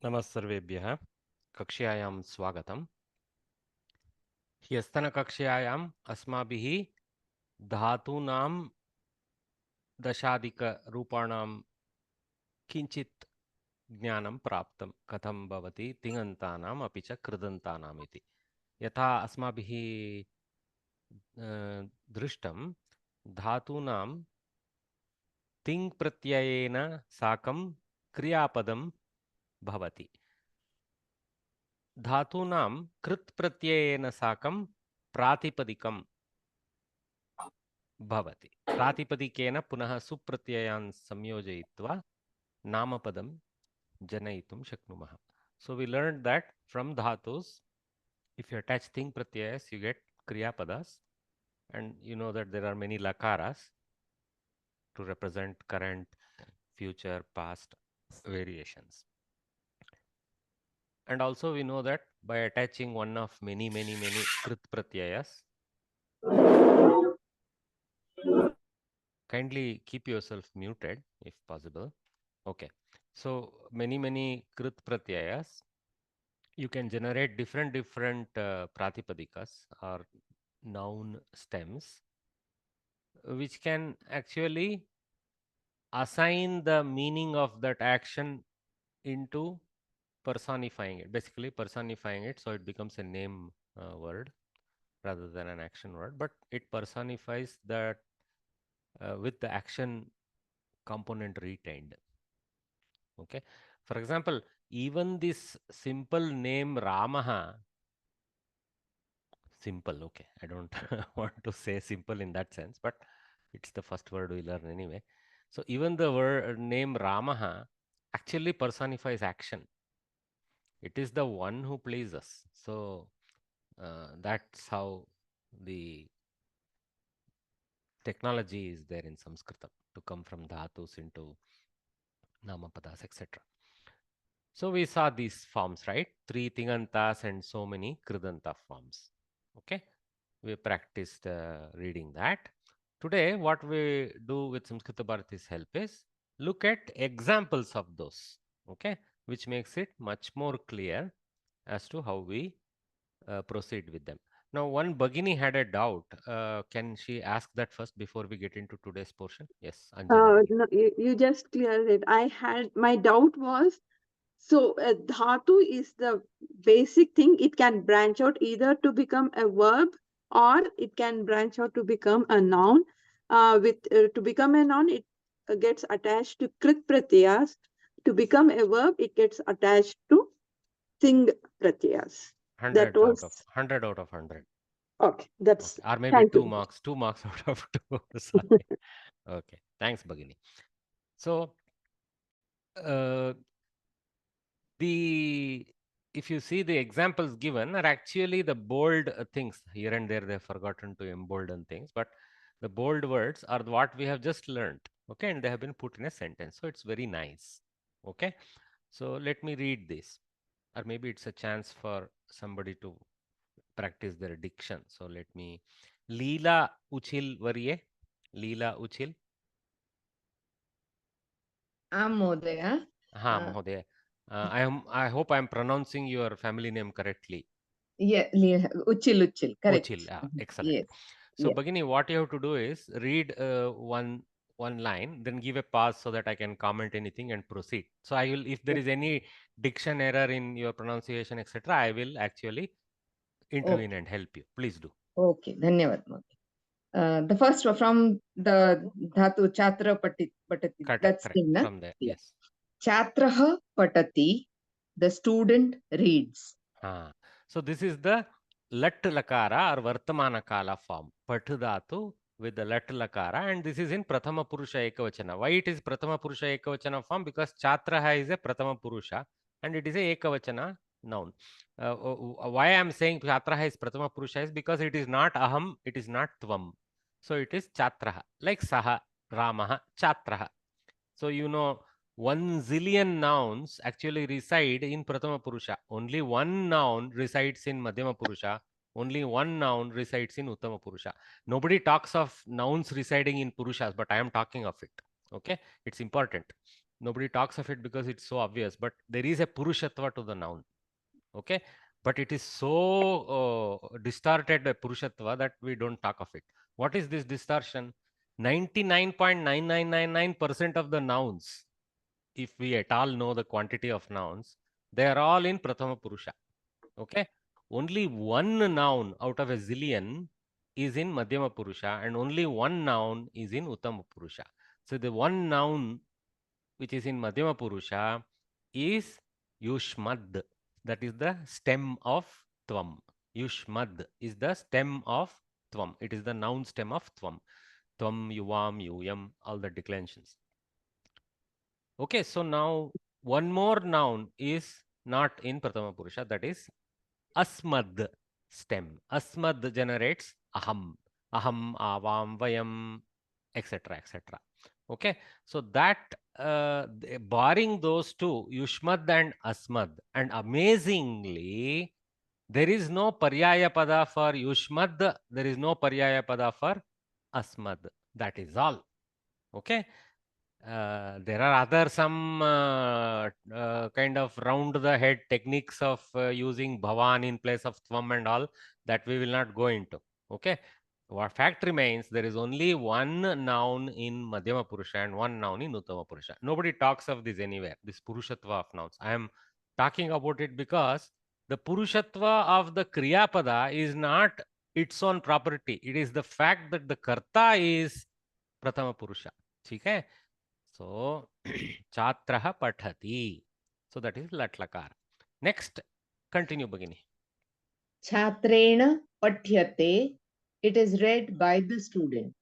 नमस्सर्वेभ्यः कक्ष्यायां स्वागतम्। ह्यस्तनकक्ष्यायाम् अस्माभिः धातूनां दशाधिकरूपाणां किञ्चित् ज्ञानं प्राप्तं कथं भवति तिङन्तानाम् अपि च कृदन्तानाम् इति। यथा अस्माभिः दृष्टं धातूनां तिङ् प्रत्ययेन साकं क्रियापदं भवति। धातूनां कृत् प्रत्ययेन साकं प्रातिपदिकं भवति। प्रातिपदिकेन पुनः सुप्रत्ययान् संयोजयित्वा नामपदं जनयितुं शक्नुमः. So we learned that from dhatus, if you attach ting pratyayas, you get kriya padas, and you know that there are many lakaras to represent current, future, past variations. And also we know that by attaching one of many krit pratyayas, kindly keep yourself muted if possible. Okay. So many krit pratyayas, you can generate different pratipadikas or noun stems, which can actually assign the meaning of that action into personifying it, basically personifying it, so it becomes a name word rather than an action word, but it personifies that with the action component retained. Okay. For example, even this simple name Ramaha, simple, okay, I don't want to say simple in that sense, but it's the first word we learn anyway. So even the word name Ramaha actually personifies action. It is the one who plays us. So that's how the technology is there in Sanskritam to come from dhatus into namapadas, etc. So we saw these forms, right? 3 tingantas and so many kridanta forms. Okay. We practiced reading that. Today, what we do with Samskrita Bharati's help is look at examples of those, okay, which makes it much more clear as to how we proceed with them. Now, one Bhagini had a doubt. Can she ask that first before we get into today's portion? Yes, Anjana Bhagini. No, you just cleared it. I had my doubt was so dhatu is the basic thing. It can branch out either to become a verb or it can branch out to become a noun. With to become a noun, it gets attached to krit pratyas. To become a verb, it gets attached to ting pratyas. That 100 out of was 100 out of 100. okay. That's Okay. Or maybe thank 2 you. marks, 2 marks out of 2. Sorry. Okay. Thanks, Bhagini. So, uh, the if you see the examples given are actually the bold things. Here and there they've forgotten to embolden things, but the bold words are what we have just learned, okay, and they have been put in a sentence, so it's very nice. Okay, so let me read this, or maybe it's a chance for somebody to practice their diction. So let me. Leela uchil varye. Leela uchil. आं महोदय Ha Mahodaya. I hope I am pronouncing your family name correctly. उच्चिल् उच्चिल् Ochil, correct excellent. So, Bhagini, what you have to do is read one line, then give a pause so that I can comment anything and proceed. So, I will, if there is any diction error in your pronunciation, etc., I will actually intervene and help you. Please do. Okay धन्यवाद महोदय the first from the धातु छात्र पठति Correct, that's correct. Thing न From there, yes. छात्रः पठति the student reads So, this is the lat lakara or vartamana kala form. Pathdhatu with the lat lakara, and this is in prathama purusha ekavachana. Why it is prathama purusha ekavachana form? Because chatraha is a prathama purusha and it is a ekavachana noun. Why I am saying chatraha is prathama purusha is because it is not aham, it is not tvam. So it is chatraha, like saha, ramaha, chatraha. So you know 1 zillion nouns actually reside in Prathama Purusha. Only one noun resides in Madhyama Purusha. Only one noun resides in Uttama Purusha. Nobody talks of nouns residing in Purushas, but I am talking of it. Okay, it's important. Nobody talks of it because it's so obvious, but there is a purushatva to the noun. Okay, but it is so distorted a purushatva that we don't talk of it. What is this distortion? 99.9999% of the nouns, if we at all know the quantity of nouns, they are all in prathama purusha. Okay, only one noun out of a zillion is in madhyama purusha, and only one noun is in uttama purusha. So the one noun which is in madhyama purusha is yushmad. That is the stem of tvam. Yushmad is the stem of tvam. It is the noun stem of tvam. Tvam, yuvam, yuyam, all the declensions. Okay, so now one more noun is not in prathama purusha, that is asmad stem. Asmad generates aham, aham, avam, vayam, etc., etc. Okay, so that barring those two, yushmad and asmad, and amazingly, there is no paryaya pada for yushmad, there is no paryaya pada for asmad. That is all. Okay. There are other some kind of round the head techniques of using bhavan in place of tvam and all that we will not go into. Okay. What fact remains, there is only one noun in Madhyama Purusha and one noun in Uttama Purusha. Nobody talks of this anywhere, this Purushatva of nouns. I am talking about it because the Purushatva of the Kriya Pada is not its own property. It is the fact that the Karta is Prathama Purusha. Okay? So, Chatraha Pathati. So, that is Latlakar. Next, continue, Bhagini. Chhatrena Pathyate. It is read by the student.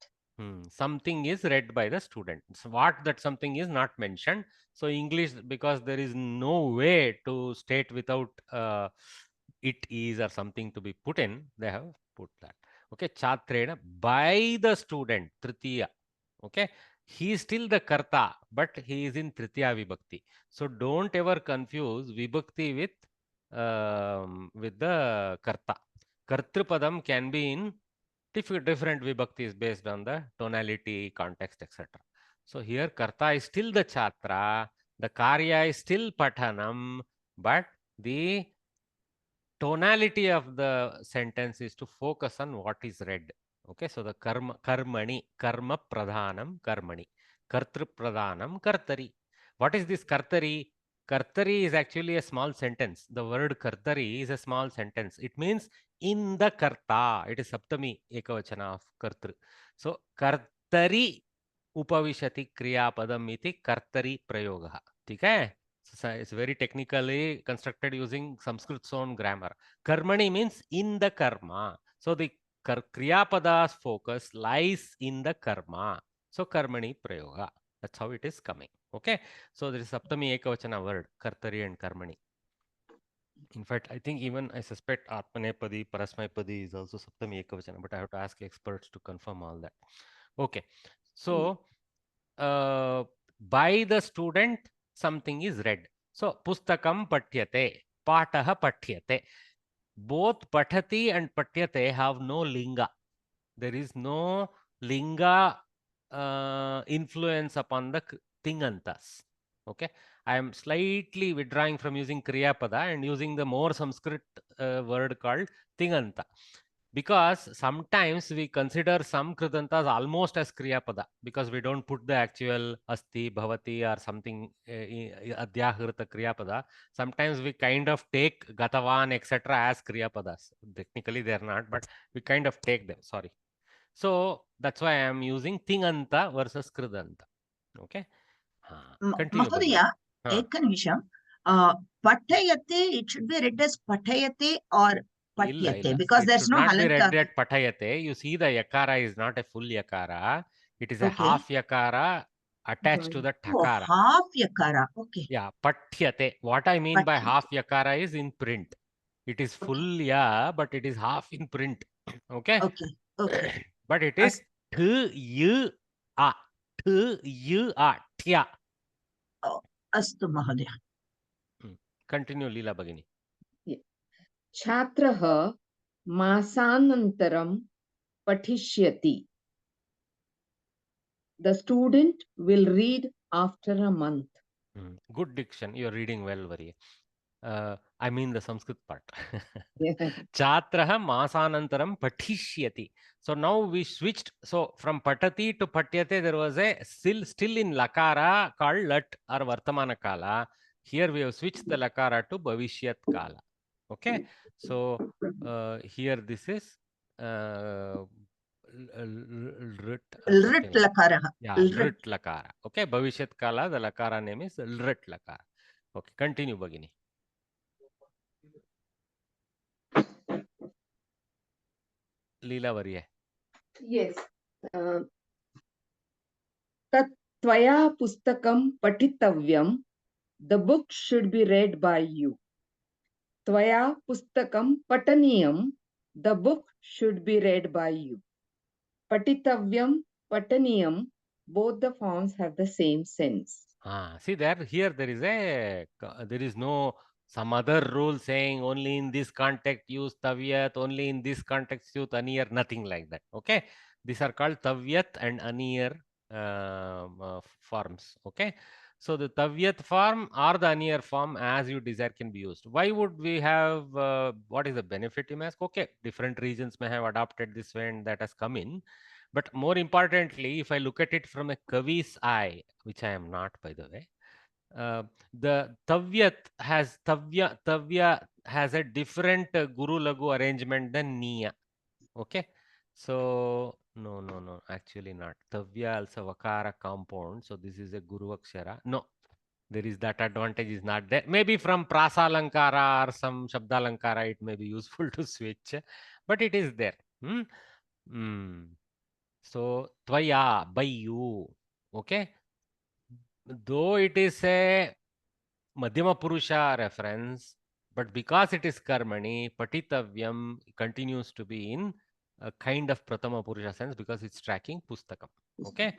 Something is read by the student. So what that something is not mentioned. So English, because there is no way to state without it is or something to be put in, they have put that. Okay, chatrena, by the student, tritiya. Okay, he is still the karta, but he is in tritiya vibhakti. So don't ever confuse vibhakti with the karta. Kartrupadam can be in different vibhaktis based on the tonality, context, etc. So here karta is still the chatra, the karya is still pathanam, but the tonality of the sentence is to focus on what is read. Okay, so the karmani, karma pradhanam karmani, kartru pradhanam kartari. What is this kartari? Kartari is actually a small sentence. The word kartari is a small sentence. It means in the karta. It is saptami ekavachana of kartru. So kartari upavishati kriya padam iti kartari prayoga. Okay? So it's very technically constructed using Sanskrit's own grammar. Karmani means in the karma. So the kriya pada's focus lies in the karma. So karmani prayoga. That's how it is coming. Okay. So there is saptami ekavachana word, kartari and karmani. In fact, I think even I suspect atmanepadi, parasmaipadi is also saptami ekavachana, but I have to ask experts to confirm all that. Okay. So by the student, something is read. So pustakam patyate, pataha patyate. Both pathati and patyate have no linga. There is no linga influence upon the tingantas. Okay, I am slightly withdrawing from using kriya pada and using the more Sanskrit word called tinganta, because sometimes we consider some kritantas almost as kriya pada because we don't put the actual asti, bhavati or something adhyahrita kriya pada. Sometimes we kind of take gatavan etc. as kriya padas. Technically they are not, but we kind of take them. Sorry. So that's why I am using tinganta versus kridanta. Okay. Continue, Bhagini. Mahodaya, ekanimisha. Patayate, it should be read as patayate or patyate because It there's should no not be read halankar. at patayate. You see the yakara is not a full yakara. It is a Okay. half yakara attached to the Oh, takara. half yakara. Okay. Yeah, patyate. What I mean by half yakara is in print. It is full ya, but it is half in print. Okay. Okay. Okay. But it is th a tya. Oh, astu Mahodaya. Continue, Leela Bhagini. Chhatraha masanantaram pathishyati. The student will read after a month. Good diction. You're reading well, Vari. I mean the Sanskrit part. Chatraha masanantaram patishyati. So now we switched. So from patati to patyate, there was a still in lakara called lat or vartamana kala. Here we have switched the lakara to bhavishyat kala. Okay. So here this is rit or something Lrit like that. lakaraha. Yeah, Lrit. lrit lakara. Okay. Bhavishyat kala, the lakara name is lrit lakara. Okay. Continue, Bhagini. Leela Variye. Yes. Tat tvaya pustakam patitavyam. The book should be read by you. Tvaya pustakam pataniyam. The book should be read by you. Patitavyam, pataniyam, both the forms have the same sense. See there, here there is no some other rule saying only in this context use tavyat, only in this context use aniyar, nothing like that. Okay, these are called tavyat and aniyar forms. Okay, so the tavyat form or the aniyar form as you desire can be used. Why would we have? What is the benefit? You may ask. Okay, different regions may have adopted this way and that has come in. But more importantly, if I look at it from a Kavi's eye, which I am not, by the way, the Tavya has a different Guru Lagu arrangement than Niya. Okay, so no, actually not. Tavya also Vakara compound, so this is a Guru Akshara. No, there is that advantage is not there. Maybe from Prasa Lankara or some Shabda Lankara, it may be useful to switch, but it is there. So, tvaya, by you. Okay. Though it is a Madhyama Purusha reference, but because it is Karmani, Patitavyam continues to be in a kind of Pratama Purusha sense because it's tracking Pustakam. Okay.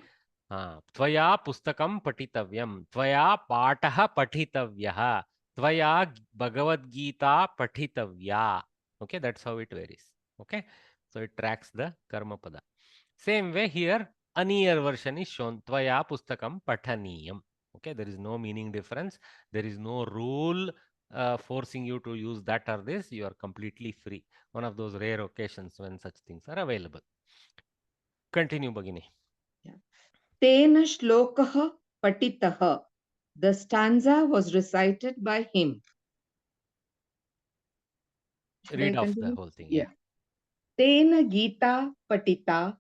Tvaya Pustakam Patitavyam. Tvaya Pataha Patitavyaha. Tvaya Bhagavad Gita Patitavya. Okay. That's how it varies. Okay. So it tracks the Karma Pada. Same way here, aniyar version is shown. Tvaya Pustakam Pathaniyam. Okay, there is no meaning difference. There is no rule forcing you to use that or this. You are completely free. One of those rare occasions when such things are available. Continue, Bhagini. Tena shlokaha patitaha. The stanza was recited by him. Should Read I off the continue? whole thing. Yeah. Tena Gita patita.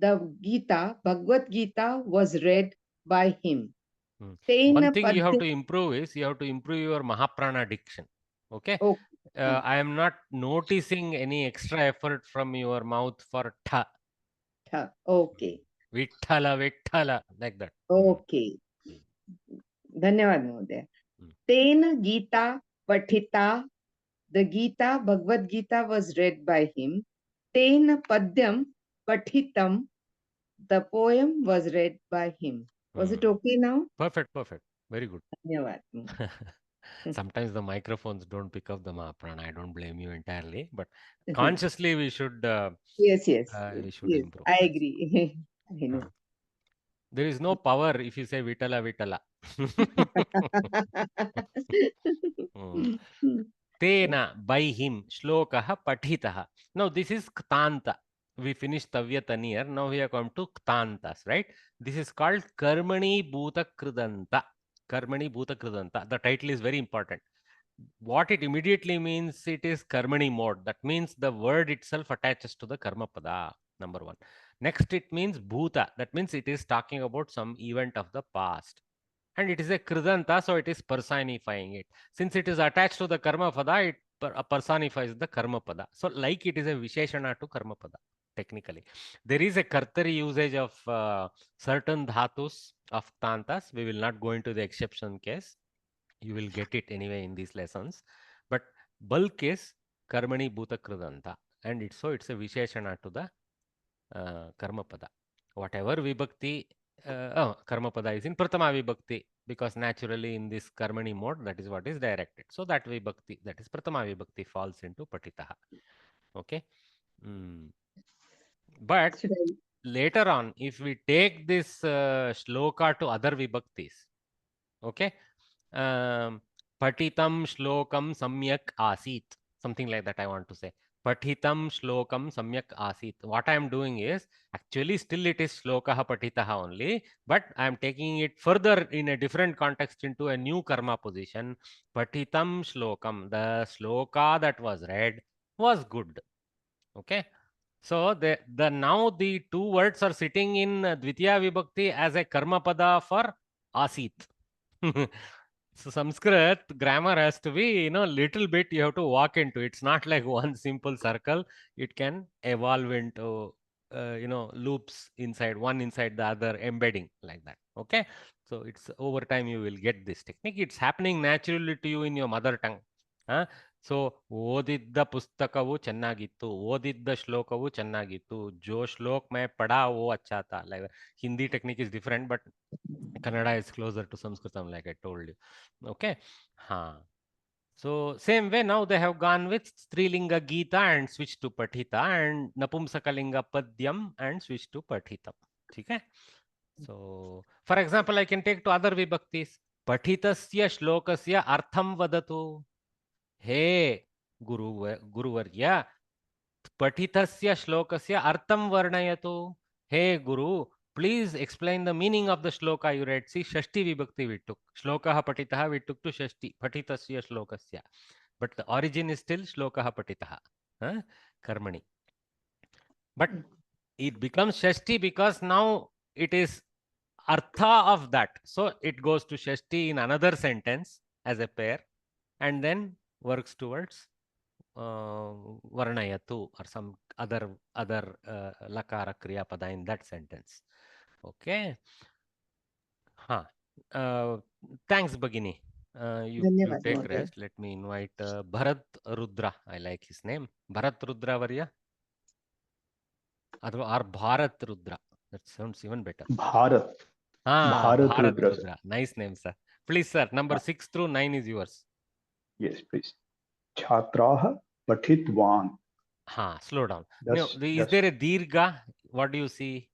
The Gita, Bhagavad Gita, was read by him. One Tena thing you have to padya. improve is you have to improve your Mahaprana diction. Okay. Oh, I am not noticing any extra effort from your mouth for tha. okay. Vithala, Vithala, like that. Okay. धन्यवाद महोदय. Tena Gita Patita. The Gita, Bhagavad Gita, was read by him. Tena Padyam Pathitam. The poem was read by him. Was it okay now? Perfect. Very good. धन्यवाद. Sometimes the microphones don't pick up the Mahaprana. I don't blame you entirely, but consciously we should Yes. improve. I agree. I know. There is no power if you say Vitala Vitala. Tena, by him, shlokaha patitaha. Now this is ktanta. We finished Tavyatanir. Now we have come to ktantas, right? This is called Karmani Bhuta Kridanta. Karmani Bhuta Kridanta. The title is very important. What it immediately means, it is Karmani mode. That means the word itself attaches to the Karma Pada, number one. Next, it means Bhuta. That means it is talking about some event of the past. And it is a Kridanta, so it is personifying it. Since it is attached to the Karma Pada, it personifies the Karma Pada. So like it is a Visheshana to Karma Pada, technically. There is a Kartari usage of certain dhatus of Tantas. We will not go into the exception case. You will get it anyway in these lessons. But bulk is Karmani Bhuta Kridanta. And it's a Visheshana to the Karma Pada. Whatever Vibhakti, Karma Pada is in Pratama Vibhakti, because naturally in this Karmani mode, that is what is directed. So that Vibhakti, that is Pratama Vibhakti, falls into Patitaha. Okay. But later on, if we take this shloka to other Vibhaktis, okay, Patitam shlokam samyak asit. Something like that I want to say. Patitam shlokam samyak asit. What I am doing is, actually still it is shlokaha patitaha only, but I am taking it further in a different context into a new karma position. Patitam shlokam, the shloka that was read was good. Okay. So the now the two words are sitting in Dvitiya Vibhakti as a karma pada for asit. So Sanskrit grammar has to be, little bit you have to walk into. It's not like one simple circle. It can evolve into, loops inside one inside the other, embedding like that. Okay. So it's over time you will get this technique. It's happening naturally to you in your mother tongue. Huh? So ಓದಿದ್ದ ಪುಸ್ತಕವು ಚೆನ್ನಾಗಿತ್ತು, ಓದಿದ್ದ ಶ್ಲೋಕವು ಚೆನ್ನಾಗಿತ್ತು, ಜೋ ಶ್ಲೋಕ್ ಮೇ ಪಡಾ ಓ ಅಚ್ಚಾ ಥಾ. Like Hindi technique is different, but Kannada is closer to Sanskritam, like I told you. Okay. So same way now they have gone with Strilinga Gita and switched to Pathita, and Napumsakalinga Padyam and switched to Pathitam. Okay. So for example, I can take to other vibhaktis. Pathitasya shlokasya artham vadatu. Hey Guruvarya, Pathitasya shlokasya artham varnayatu. Hey Guru, please explain the meaning of the shloka you read. See, Shashti Vibhakti we took. Shlokaha patitaha we took to Shashti. Pathitasya shlokasya. But the origin is still Shlokaha patitaha. Karmani. But it becomes Shashti because now it is artha of that. So it goes to Shashti in another sentence as a pair, and then works towards Varnayatu or some other lakara kriya pada in that sentence. Okay. Thanks, Bagini. You धन्यवाद take महोदय. rest. Let me invite Bharat Rudra. I like his name. Bharat Rudra Varya. Or Bharat Rudra. That sounds even better. Bharat. Bharat Bharat Rudra. Rudra. Nice name, sir. Please, sir. Number 6 through 9 is yours. Yes, please. Chhatraha Pathitvan. Slow down. That's, is there a dirga? What do you see?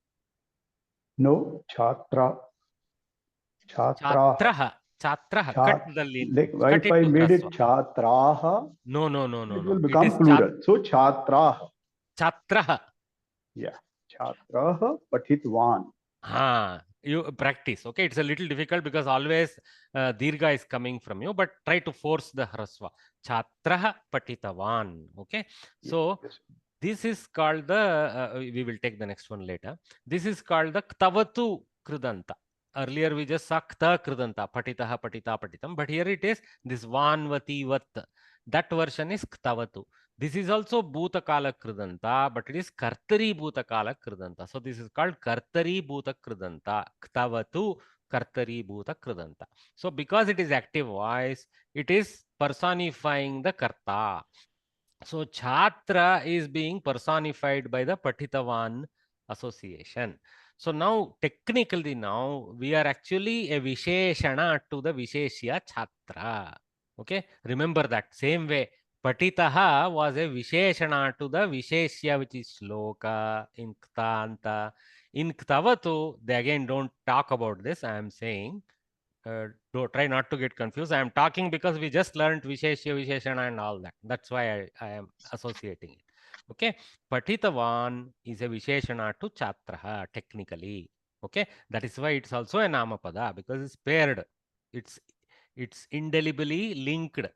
No, Chhatra. Chatraha. Chatraha. Cut the line. Cut If I to made it hrasva. Chatraha, No. it will become plural. So Chhatraha. Chatraha. Yeah. Chhatraha Pathitvan. You practice. Okay. It's a little difficult because always dirga is coming from you, but try to force the hrasva. Chatraha patitavan. Okay. So Yes. this is called the, we will take the next one later. This is called the ktavatu kridanta. Earlier we just saw kta kridanta, patitaha patita patitam, but here it is this vanvati vat. That version is ktavatu. This is also bhutakala kridanta, but it is kartari bhutakala kridanta. So this is called kartari bhuta kridanta. Ktavatu kartari bhuta kridanta. So because it is active voice, it is personifying the karta. So Chhatra is being personified by the Patitavan association. So now technically now we are actually a Visheshana to the Visheshya Chhatra. Okay, remember that. Same way Patitaha was a Visheshana to the Visheshya, which is Shloka in Ktanta. In Ktavatu, they again don't talk about this. I am saying try not to get confused. I am talking because we just learned Visheshya, Visheshana and all that. That's why I am associating it. Okay. Patitavan is a Visheshana to Chatraha technically. Okay. That is why it's also a Namapada because it's paired. It's indelibly linked.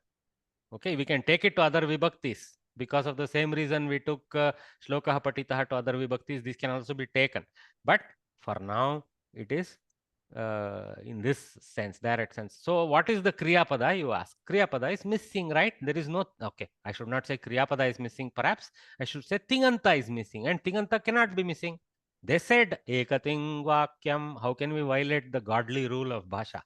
Okay. We can take it to other Vibhaktis. Because of the same reason we took Shlokaha Patitaha to other Vibhaktis, this can also be taken. But for now, it is in this sense, direct sense. So what is the Kriya Pada, you ask? Kriya Pada is missing, right? There is no, okay, I should not say Kriya Pada is missing, perhaps I should say Tinganta is missing, and Tinganta cannot be missing. They said Ekating Vakyam, how can we violate the godly rule of Bhasha?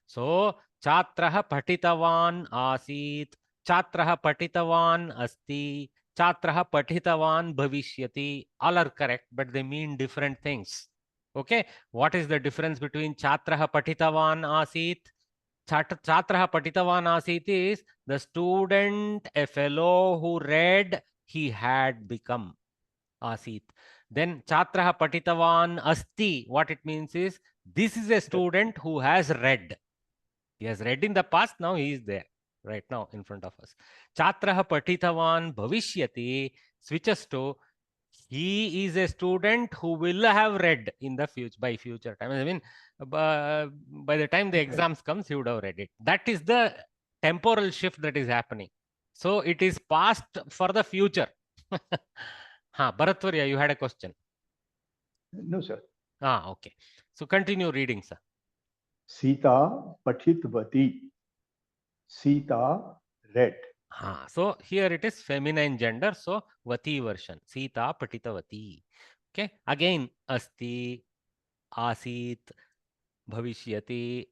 So Chatraha Patitavan Asit, Chatraha Patitavan Asti, Chatraha Patitavan Bhavishyati, all are correct, but they mean different things. Okay, what is the difference between Chatraha Patitavan Asit? Chatraha Patitavan Asit is the student, a fellow who read, he had become. Asit. Then Chatraha Patitavan Asti, what it means is, this is a student who has read. He has read in the past, now he is there, right now in front of us. Chatraha patitavan bhavishyati switches to he is a student who will have read in the future, by future time. I mean, by the time the exams comes, he would have read it. That is the temporal shift that is happening. So it is past for the future. Bharatvarya, you had a question. No, sir. Okay. So continue reading, sir. Sita pathitvati. Sita read. So here it is feminine gender. So vati version. Sita patitavati. Okay. Again, asti, asit, bhavishyati,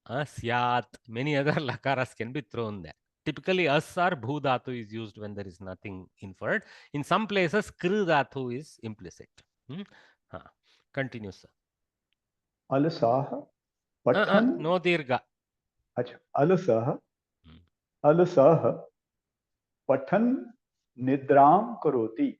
syat. Many other lakaras can be thrown there. Typically, as or bhu dhatu is used when there is nothing inferred. In some places, kru dhatu is implicit. Continue, sir. Alasah pathan. No dirgha. Acha. Alasah pathan nidram karoti.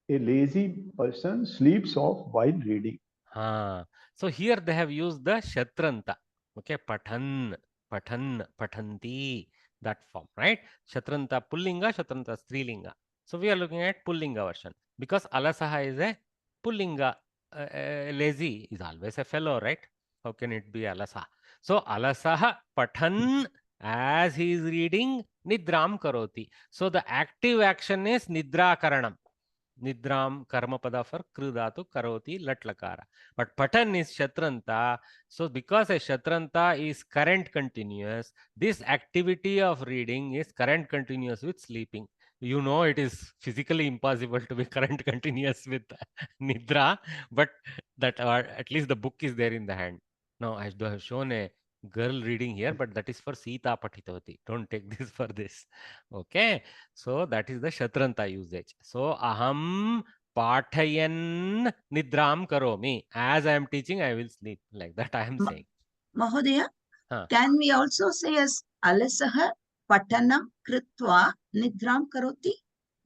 A lazy person sleeps off while reading. So here they have used the shatranta. Okay, pathan, pathanti, that form, right? Shatranta pullinga, shatranta strilinga. So we are looking at pullinga version because alasaha is a pullinga. Lazy is always a fellow, right? How can it be alasaha? So alasaha pathan, as he is reading, nidram karoti. So the active action is nidra karanam. Nidram karmapada for krudatu karoti latlakara. But patan is shatranta. So because a shatranta is current continuous, this activity of reading is current continuous with sleeping. You know it is physically impossible to be current continuous with nidra, but that at least the book is there in the hand. Now I have shown a girl reading here, but that is for Sita Patitavati. Don't take this for this. Okay. So that is the Shatranta usage. So aham pathayan nidram karomi. As I am teaching, I will sleep. Like that I am saying. Mahodaya, can we also say as alasaha patanam kritva nidram karoti?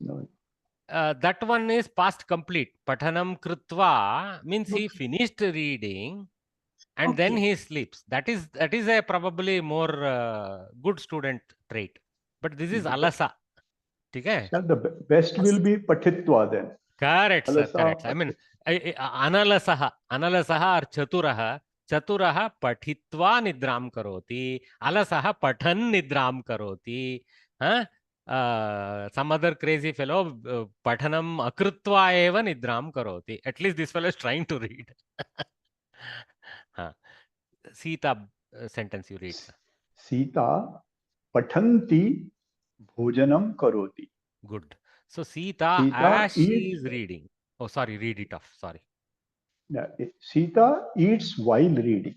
No. That one is past complete. Pathanam kritva means he finished reading and then he sleeps. That is a probably more good student trait. But this is alasa. Okay? Sir, the best will be patitva then. Correct, sir. Correct. I mean, analasaha or chaturaha patitva nidram karoti. Alasaha pathan nidram karoti. Some other crazy fellow pathanam akrutva eva nidram karoti. At least this fellow is trying to read. Sita sentence you read, sir. Sita pathanti bhojanam karoti. Good. So Sita as she is reading. Oh, sorry, read it off. Sorry. Yeah, Sita eats while reading.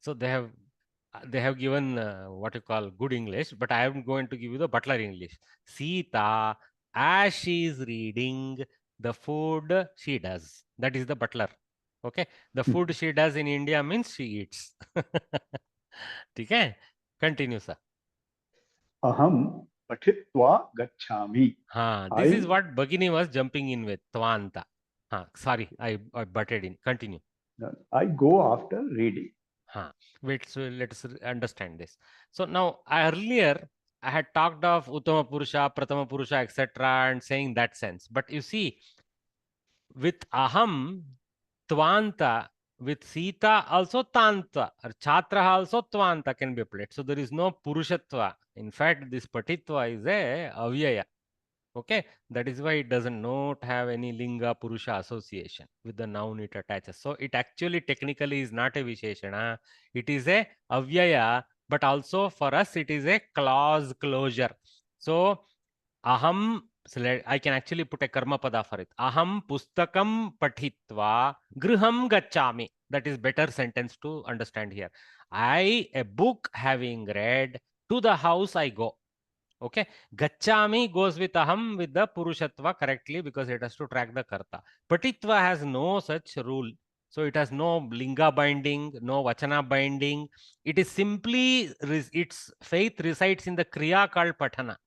So they have given what you call good English, but I am going to give you the butler English. Sita, as she is reading, the food she does. That is the butler. Okay. The food she does in India means she eats. Okay. Continue, sir. Aham patitva gachami. This is what Bhagini was jumping in with. Tvanta. Sorry, I butted in. Continue. I go after reading. Wait, so let's understand this. So now earlier I had talked of Uttama Purusha, Pratama Purusha, etc. and saying that sense. But you see, with Aham, Tvanta, with Sita also Tanta, or Chatra also Tvanta can be applied. So there is no Purushatva. In fact, this Patitva is a Avyaya. Okay, that is why it doesn't not have any linga purusha association with the noun it attaches. So it actually technically is not a visheshana. It is a avyaya, but also for us it is a clause closure. So aham, I can actually put a karma pada for it. Aham pustakam pathitva griham gachami. That is better sentence to understand here. A book having read, to the house I go. Okay, gachami goes with aham with the purushatva correctly because it has to track the karta. Patitva has no such rule. So it has no linga binding, no vachana binding. It is simply, its faith resides in the kriya called patana.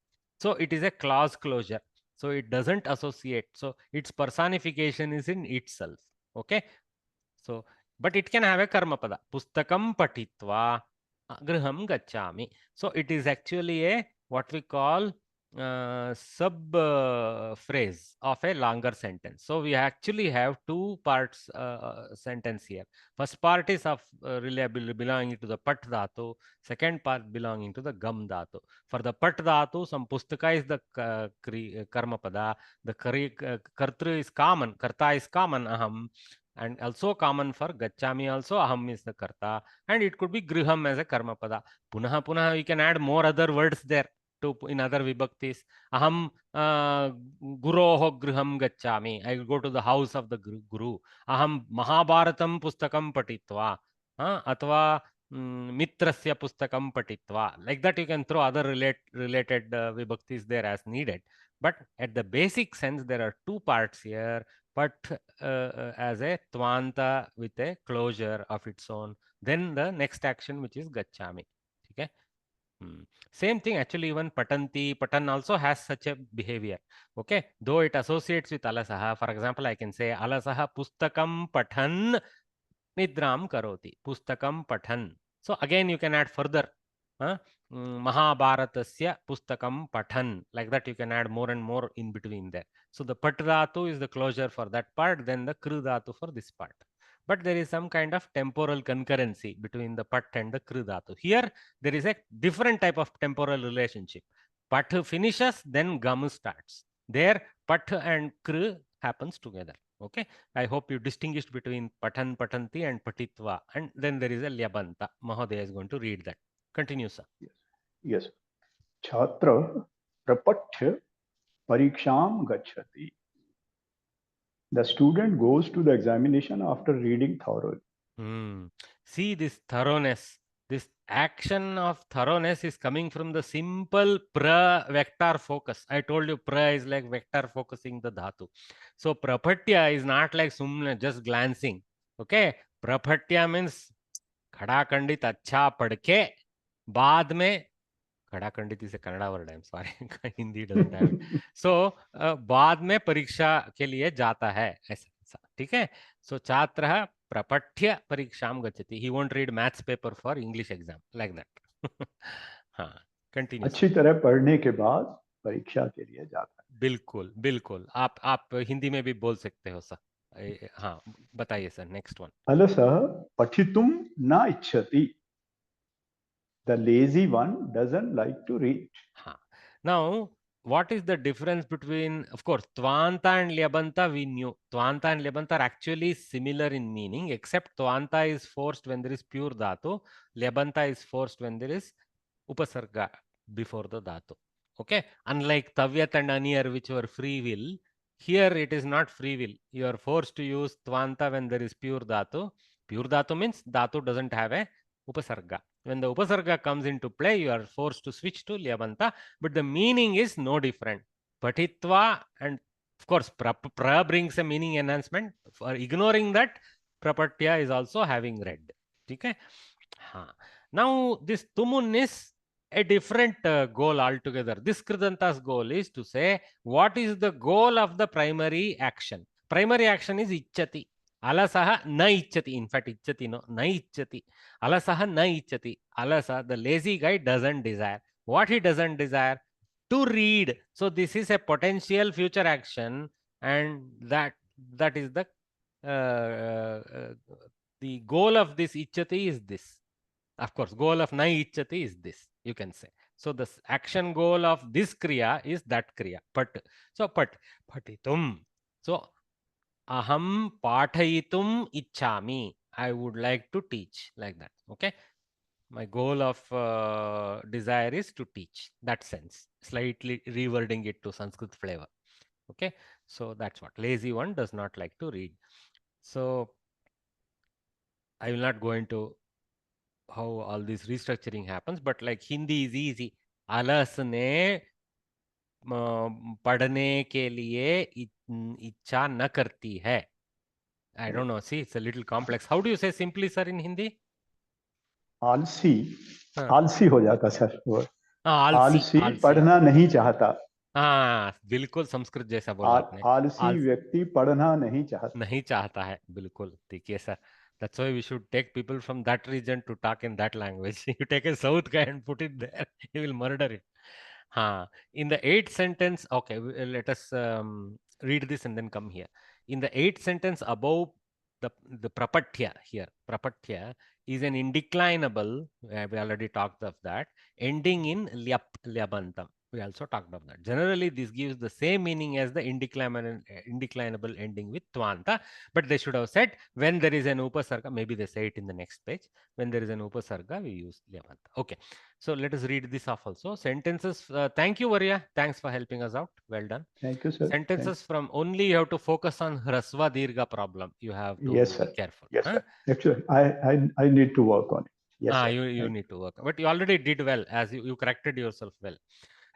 So it is a clause closure. So it doesn't associate. So its personification is in itself. Okay. So but it can have a karma pada. Pustakam patitva griham gacchami. So it is actually a what we call sub phrase of a longer sentence. So we actually have two parts sentence here. First part is of belonging to the pat dhatu. Second part belonging to the gam dhatu. For the pat dhatu, some pustaka is the karma pada. The kartru is common. Karta is common. Aham. And also common for gachami also aham is the karta, and it could be griham as a karma pada. Punaha punaha we can add more other words there to in other vibhaktis. Aham guroho griham gachami. I will go to the house of the guru. Aham Mahabharatam pustakam patitva. Athva mitrasya pustakam patitva. Like that you can throw other related vibhaktis there as needed. But at the basic sense, there are two parts here. But as a tvanta with a closure of its own. Then the next action, which is gachami. Okay. Same thing actually, even patanti, patan also has such a behavior. Okay. Though it associates with alasaha. For example, I can say alasaha pustakam patan nidram karoti. Pustakam patan. So again, you can add further. Mahabharatasya pustakam patan. Like that, you can add more and more in between there. So the pat dhatu is the closure for that part, then the kru dhatu for this part. But there is some kind of temporal concurrency between the pat and the kru dhatu. Here, there is a different type of temporal relationship. Pat finishes, then gam starts. There, pat and kru happens together. Okay, I hope you distinguished between patan, patanti and patitva, and then there is a lyabanta. Mahodaya is going to read that. Continue, sir. Yes. Chhatra prapatya pariksham gacchati. The student goes to the examination after reading thoroughly. See this thoroughness. This action of thoroughness is coming from the simple pra vector focus. I told you pra is like vector focusing the dhatu. So prapatya is not like sumna just glancing. Okay, prapatya means khada kandit acha padke बाद में खड़ा खंडित is a Kannada word. I'm sorry, Hindi doesn't have it. So बाद में परीक्षा के लिए जाता है ऐसा, ठीक है. So छात्रः प्रपठ्य परीक्षां गच्छति. He won't read maths paper for English exam like that. हाँ, continue. अच्छी तरह पढ़ने के बाद परीक्षा के लिए जाता है. बिल्कुल बिल्कुल. आप हिंदी में भी बोल सकते हो सर. हाँ, बताइए सर. Next one. अलसः पठितुं न इच्छति. The lazy one doesn't like to read. Now, what is the difference between, of course, tvanta and lyabanta we knew. Tvanta and lyabanta are actually similar in meaning, except tvanta is forced when there is pure dhatu. Lyabanta is forced when there is upasarga before the dhatu. Okay. Unlike tavyat and aniyar, which were free will, here it is not free will. You are forced to use tvanta when there is pure dhatu. Pure dhatu means dhatu doesn't have a upasarga. When the upasarga comes into play, you are forced to switch to lyabanta, but the meaning is no different. Patitva, and of course, pra brings a meaning enhancement. For ignoring that, prapatya is also having read. Okay? Now, this tumun is a different goal altogether. This Kridanta's goal is to say, what is the goal of the primary action? Primary action is ichchati. Alasaha na ichchati. In fact, ichchati no, na ichchati. Alasaha na ichchati. Alasa, the lazy guy doesn't desire. What he doesn't desire? To read. So this is a potential future action, and that is the goal of this ichchati is this. Of course, goal of na ichchati is this, you can say. So the action goal of this kriya is that kriya. So patitum. So aham pathayitum ichchami. I would like to teach, like that. Okay. My goal of desire is to teach. That sense. Slightly rewording it to Sanskrit flavor. Okay. So that's what. Lazy one does not like to read. So I will not go into how all this restructuring happens, but like Hindi is easy. Alas ne पढ़ने के लिए इच्छा न करती है. I don't know. See, it's a little complex. How do you say simply, sir, in Hindi? आलसी आलसी हो जाता सर. आलसी पढ़ना नहीं चाहता. हाँ, बिल्कुल संस्कृत जैसा बोला आपने. आलसी व्यक्ति पढ़ना नहीं चाहता. नहीं चाहता है, बिल्कुल. ठीक है sir. That's why we should take people from that region to talk in that language. You take a South guy and put it there, he will murder it. In the eighth sentence, okay, let us read this and then come here. In the eighth sentence above the prapatya here, prapatya is an indeclinable, we already talked of that, ending in lyap, lyabantam. We also talked of that. Generally, this gives the same meaning as the indeclinable ending with tvanta, but they should have said when there is an upasarga, maybe they say it in the next page. When there is an upasarga, we use lyabanta. Okay. So let us read this off also. Sentences. Thank you, Varya. Thanks for helping us out. Well done. Thank you, sir. Sentences from only you have to focus on Hrasva Dirgha problem. You have to Yes, be sir. careful. Yes, Huh? sir. Actually, I need to work on it. Yes, sir. You need to work. But you already did well as you corrected yourself well.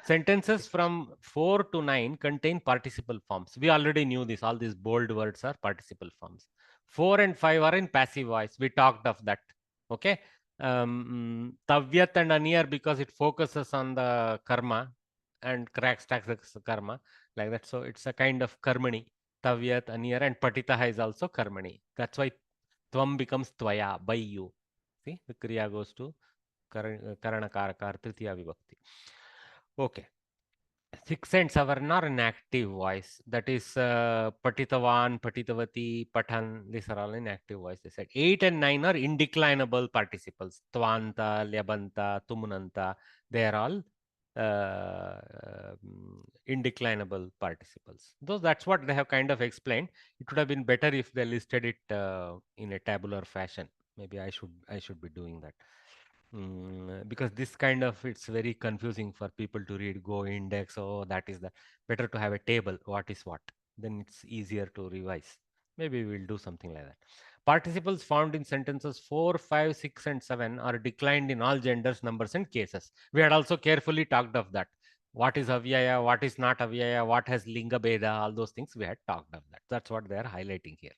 Sentences from 4 to 9 contain participle forms. We already knew this. All these bold words are participle forms. 4 and 5 are in passive voice. We talked of that. Okay. Tavyat and Aniyar because it focuses on the karma and cracks taxes karma like that. So it's a kind of karmani. Tavyat, Aniyar, and Patitaha is also karmani. That's why Tvam becomes Tvaya, by you. See, the Kriya goes to Karana Karakar, Tritiya Vibhakti. Okay. 6 and 7 are in active voice. That is Patitavan, Patitavati, Patan. These are all in active voice. They said 8 and 9 are indeclinable participles. Tvanta, Lyabanta, Tumunanta. They are all indeclinable participles. Though that's what they have kind of explained. It would have been better if they listed it in a tabular fashion. Maybe I should be doing that. Because this kind of it's very confusing for people to read go index. Oh, that is the better to have a table. What is what? Then it's easier to revise. Maybe we'll do something like that. Participles found in sentences 4, 5, 6, and 7 are declined in all genders, numbers, and cases. We had also carefully talked of that. What is avyaya? What is not avyaya? What has linga beda? All those things we had talked of that. That's what they are highlighting here.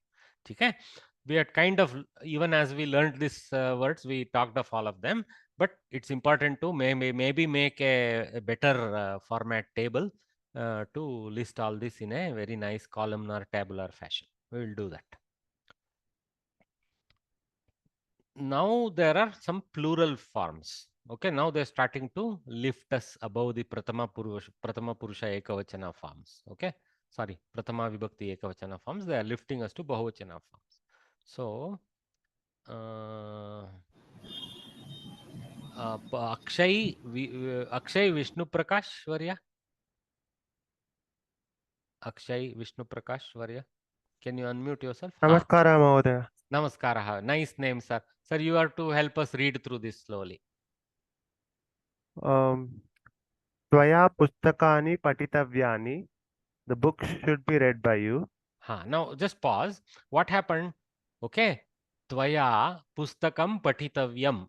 Okay. We had kind of, even as we learned these words, we talked of all of them, but it's important to maybe make a better format table to list all this in a very nice columnar tabular fashion. We will do that. Now there are some plural forms. Okay, now they're starting to lift us above the Pratama Purusha Ekavachana forms. Okay, sorry, Pratama Vibhakti Ekavachana forms. They are lifting us to Bahuvachana forms. So, Akshay Vishnu Prakash Varya. Akshay Vishnu Prakash Varya. Can you unmute yourself? Namaskara, Mahodaya. Namaskara. Nice name, sir. Sir, you are to help us read through this slowly. Tvaya pustakani patitavyani. The book should be read by you. Now just pause. What happened? Okay. Tvaya pustakam patitavyam.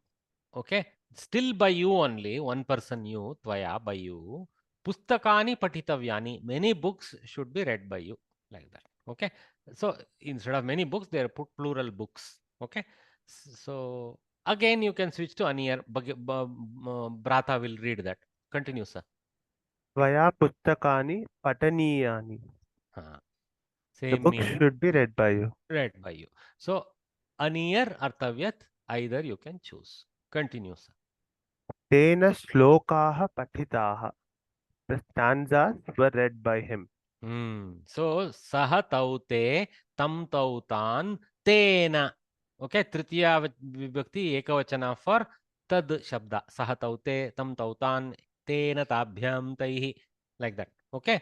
Okay. Still by you only. One person you. Tvaya by you. Pustakani patitavyani. Many books should be read by you. Like that. Okay. So instead of many books, they are put plural books. Okay. So again, you can switch to Aniyar. Bhrata will read that. Continue, sir. Tvaya pustakani pataniyani. The Same book meaning. should be read by you. Read by you. So Aniyar or Tavyat, either you can choose. Continue, sir. Tena shlokaha patitaha. The stanzas were read by him. So saha taute tam tautan tena. Okay, Tritiya Vibhakti Ekavachana for tad shabda. Saha taute tam tautan tena tabhyam taihi. Like that. Okay.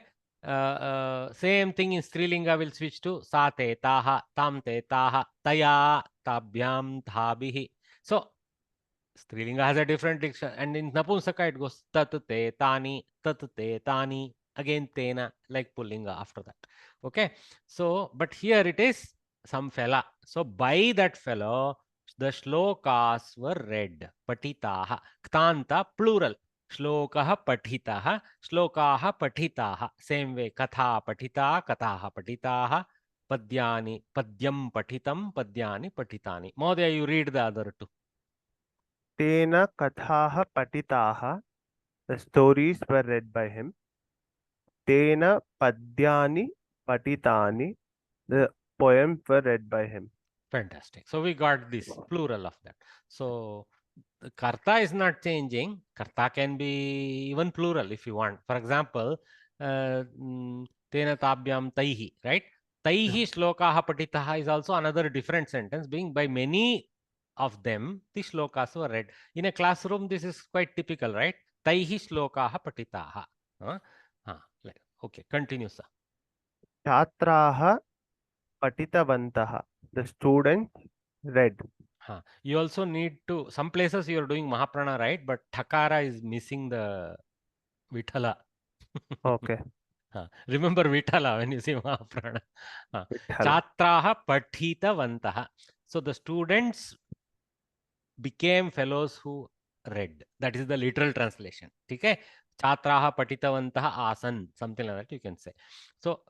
Same thing in Strilinga will switch to sa te taha tam te taha taya tabhyam thabihi. So Strilinga has a different diction, and in Napunsaka it goes tat te tani, again tena, like Pullinga after that. Okay, so but here it is some fella. So by that fellow, the shlokas were read. Patitaha, ktanta plural. Shlokaha patitaha, shlokaha patitaha. Same way, katha patita, kataha patitaha. Padyani, padyam patitam, padyani patitani. Mahodaya, you read the other two. Tena kathaha patitaha. The stories were read by him. Tena padyani patitani. The poems were read by him. Fantastic. So we got this plural of that. So the karta is not changing. Karta can be even plural if you want. For example, tena tabhyam taihi, right? Taihi shlokaha patitaha is also another different sentence, being by many of them, the shlokas were read. In a classroom, this is quite typical, right? Taihi shlokaha patitaha. Okay, continue, sir. छात्राः पठितवन्तः. The students read. You also need to, some places you are doing Mahaprana, right? But Thakara is missing the Vithala. Okay. Remember Vithala when you say Mahaprana. Vithala. Chatraha Pathitavantaha. So the students became fellows who read. That is the literal translation. Okay? Chatraha Patitavantaha Asan. Something like that you can say. So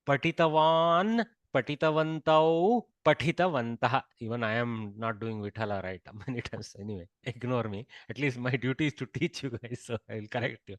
Patitavan, Patitavantau, Patitavantah. Even I am not doing Vithala right many times. Anyway, ignore me. At least my duty is to teach you guys, so I will correct you.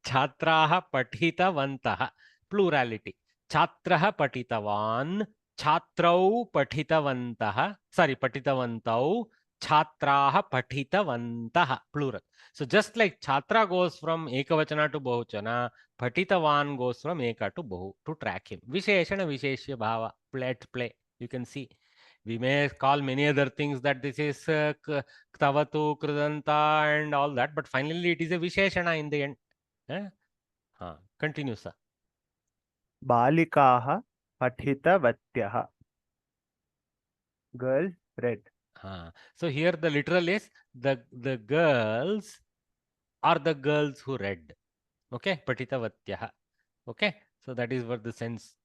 Chhatraha Patitavantah. Plurality. Chhatraha Patitavan, Chhatrau Patitavantah. Sorry, Patitavantau, Chhatraha Patitavantah. Plural. So just like Chhatra goes from Ekavachana to Bahuvachana, Patitavan goes from Eka to Bahu to track him. Visheshana Visheshya Bhava. Let play. You can see. We may call many other things that this is Ktavatu, Kridanta and all that, but finally it is a Visheshana in the end. Continue, sir. बालिकाः पठितवत्यः. Girls read. So here the literal is the girls are the girls who read. Okay, Patitavatyah. Okay, so that is what the sense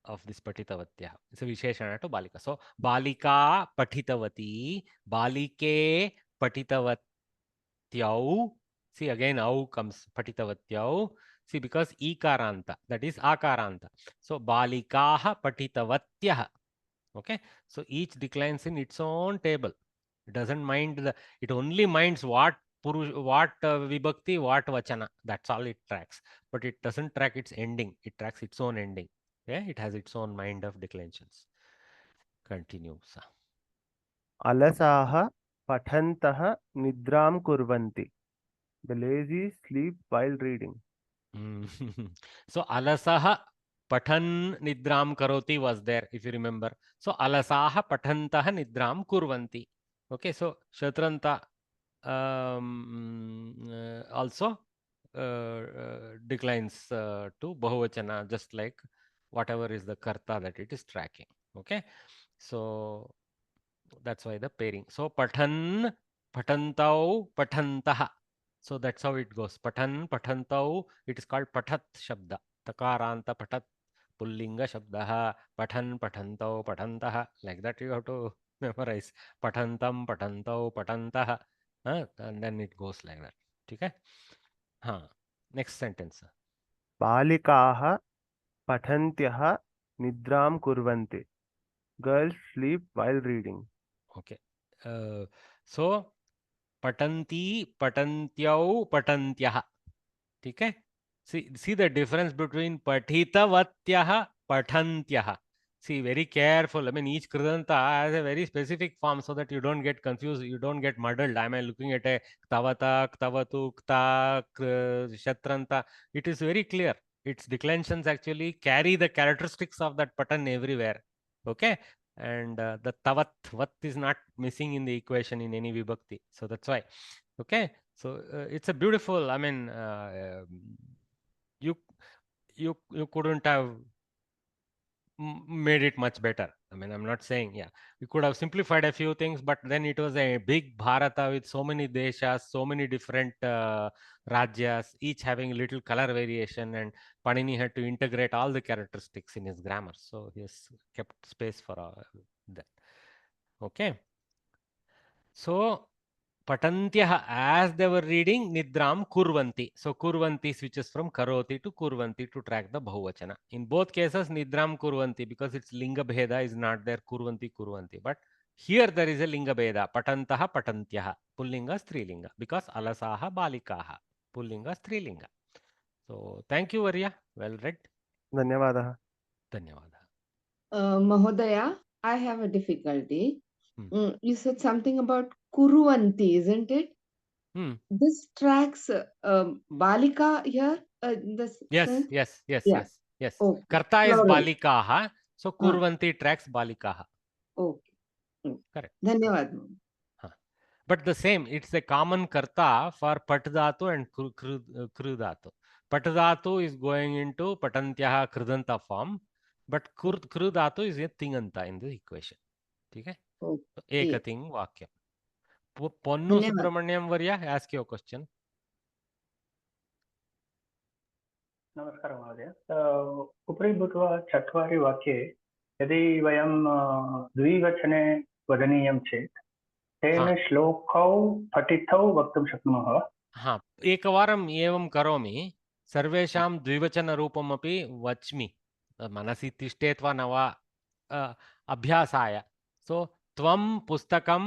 of this Patitavatyah. It's a Visheshana to Balika. So Balika Patitavati, Balike Patitavatyau. See again, au comes Patitavatyau. See, because Ikaranta, that is Akaranta. So Balikaha Patitavatyah. Okay, so each declines in its own table. It doesn't mind it only minds what vibhakti, what vachana. That's all it tracks. But it doesn't track its ending. It tracks its own ending. Yeah, it has its own mind of declensions. Continue, sir. अलसाः पठन्तः निद्रां कुर्वन्ति. The lazy sleep while reading. So alasaha pathan nidram karoti was there, if you remember. So alasaha pathantah nidram kurvanti. Okay, so shatranta also declines to bahuvachana, just like whatever is the karta that it is tracking. Okay, so that's why the pairing. So pathan, patantau, patantah. So that's how it goes. Pathan, patantau. It is called pathat shabda. Takaranta patat pullinga shabdaha. Pathan, patantau, patantah. Like that you have to memorize. Patantam, patantau, patantah. And then it goes like that. Okay? Next sentence. बालिकाः पठन्त्यः निद्रां कुर्वन्ति. Girls sleep while reading. Okay. So patanti, patantyau, patantyah. Okay. See the difference between patitavatyah, patantyah. See, very careful. I mean, each kridanta has a very specific form so that you don't get confused, you don't get muddled. Am I looking at a ktavata, ktavatu, kta, shatranta? It is very clear. Its declensions actually carry the characteristics of that patan everywhere. Okay. And the tavat, vat is not missing in the equation in any vibhakti. So that's why. Okay. So it's a beautiful, I mean, you couldn't have made it much better. I mean, I'm not saying, yeah, we could have simplified a few things, but then it was a big Bharata with so many deshas, so many different rajyas, each having a little color variation, and Panini had to integrate all the characteristics in his grammar. So he has kept space for that. Okay. So Patantyah, as they were reading, Nidram Kurvanti. So Kurvanti switches from Karoti to Kurvanti to track the Bahuvachana. In both cases, Nidram Kurvanti, because its Linga Bheda is not there, Kurvanti Kurvanti. But here there is a Linga Bheda, Patantaha Patantyah, Pullinga Strilinga, because Alasaha Balikaha, Pullinga Strilinga. So thank you, Varya. Well read. धन्यवादः. Dhanyavada. Mahodaya, I have a difficulty. Hmm. You said something about Kuruvanti, isn't it? Hmm. This tracks Balika here in this Yes, sense? yes, yes, Yeah. yes, yes. Okay. Karta is Plural. balikaha, so Ah, kurvanti tracks balikaha. okay. Correct. Dhanyavad. Ma'am. Huh. But the same, it's a common karta for pat dhatu and kru dhatu. Pat dhatu is going into patantyaha kridanta form, but kru dhatu is a tinganta in the equation. Okay? So, Okay. ekating vakyam. Ponnu Dhanyavad. Subramaniam Varya, ask your question. नमस्कारः महोदय उपरि भूत्वा चत्वारि वाक्ये यदि वयं द्विवचने वदनीयं चेत् तेन श्लोकौ पठितौ वक्तुं शक्नुमः हाँ, एकवारम् एवं करोमि सर्वेषां द्विवचनरूपमपि वच्मि मनसि तिष्ठेत् वा न वा अभ्यासाय सो त्वं पुस्तकं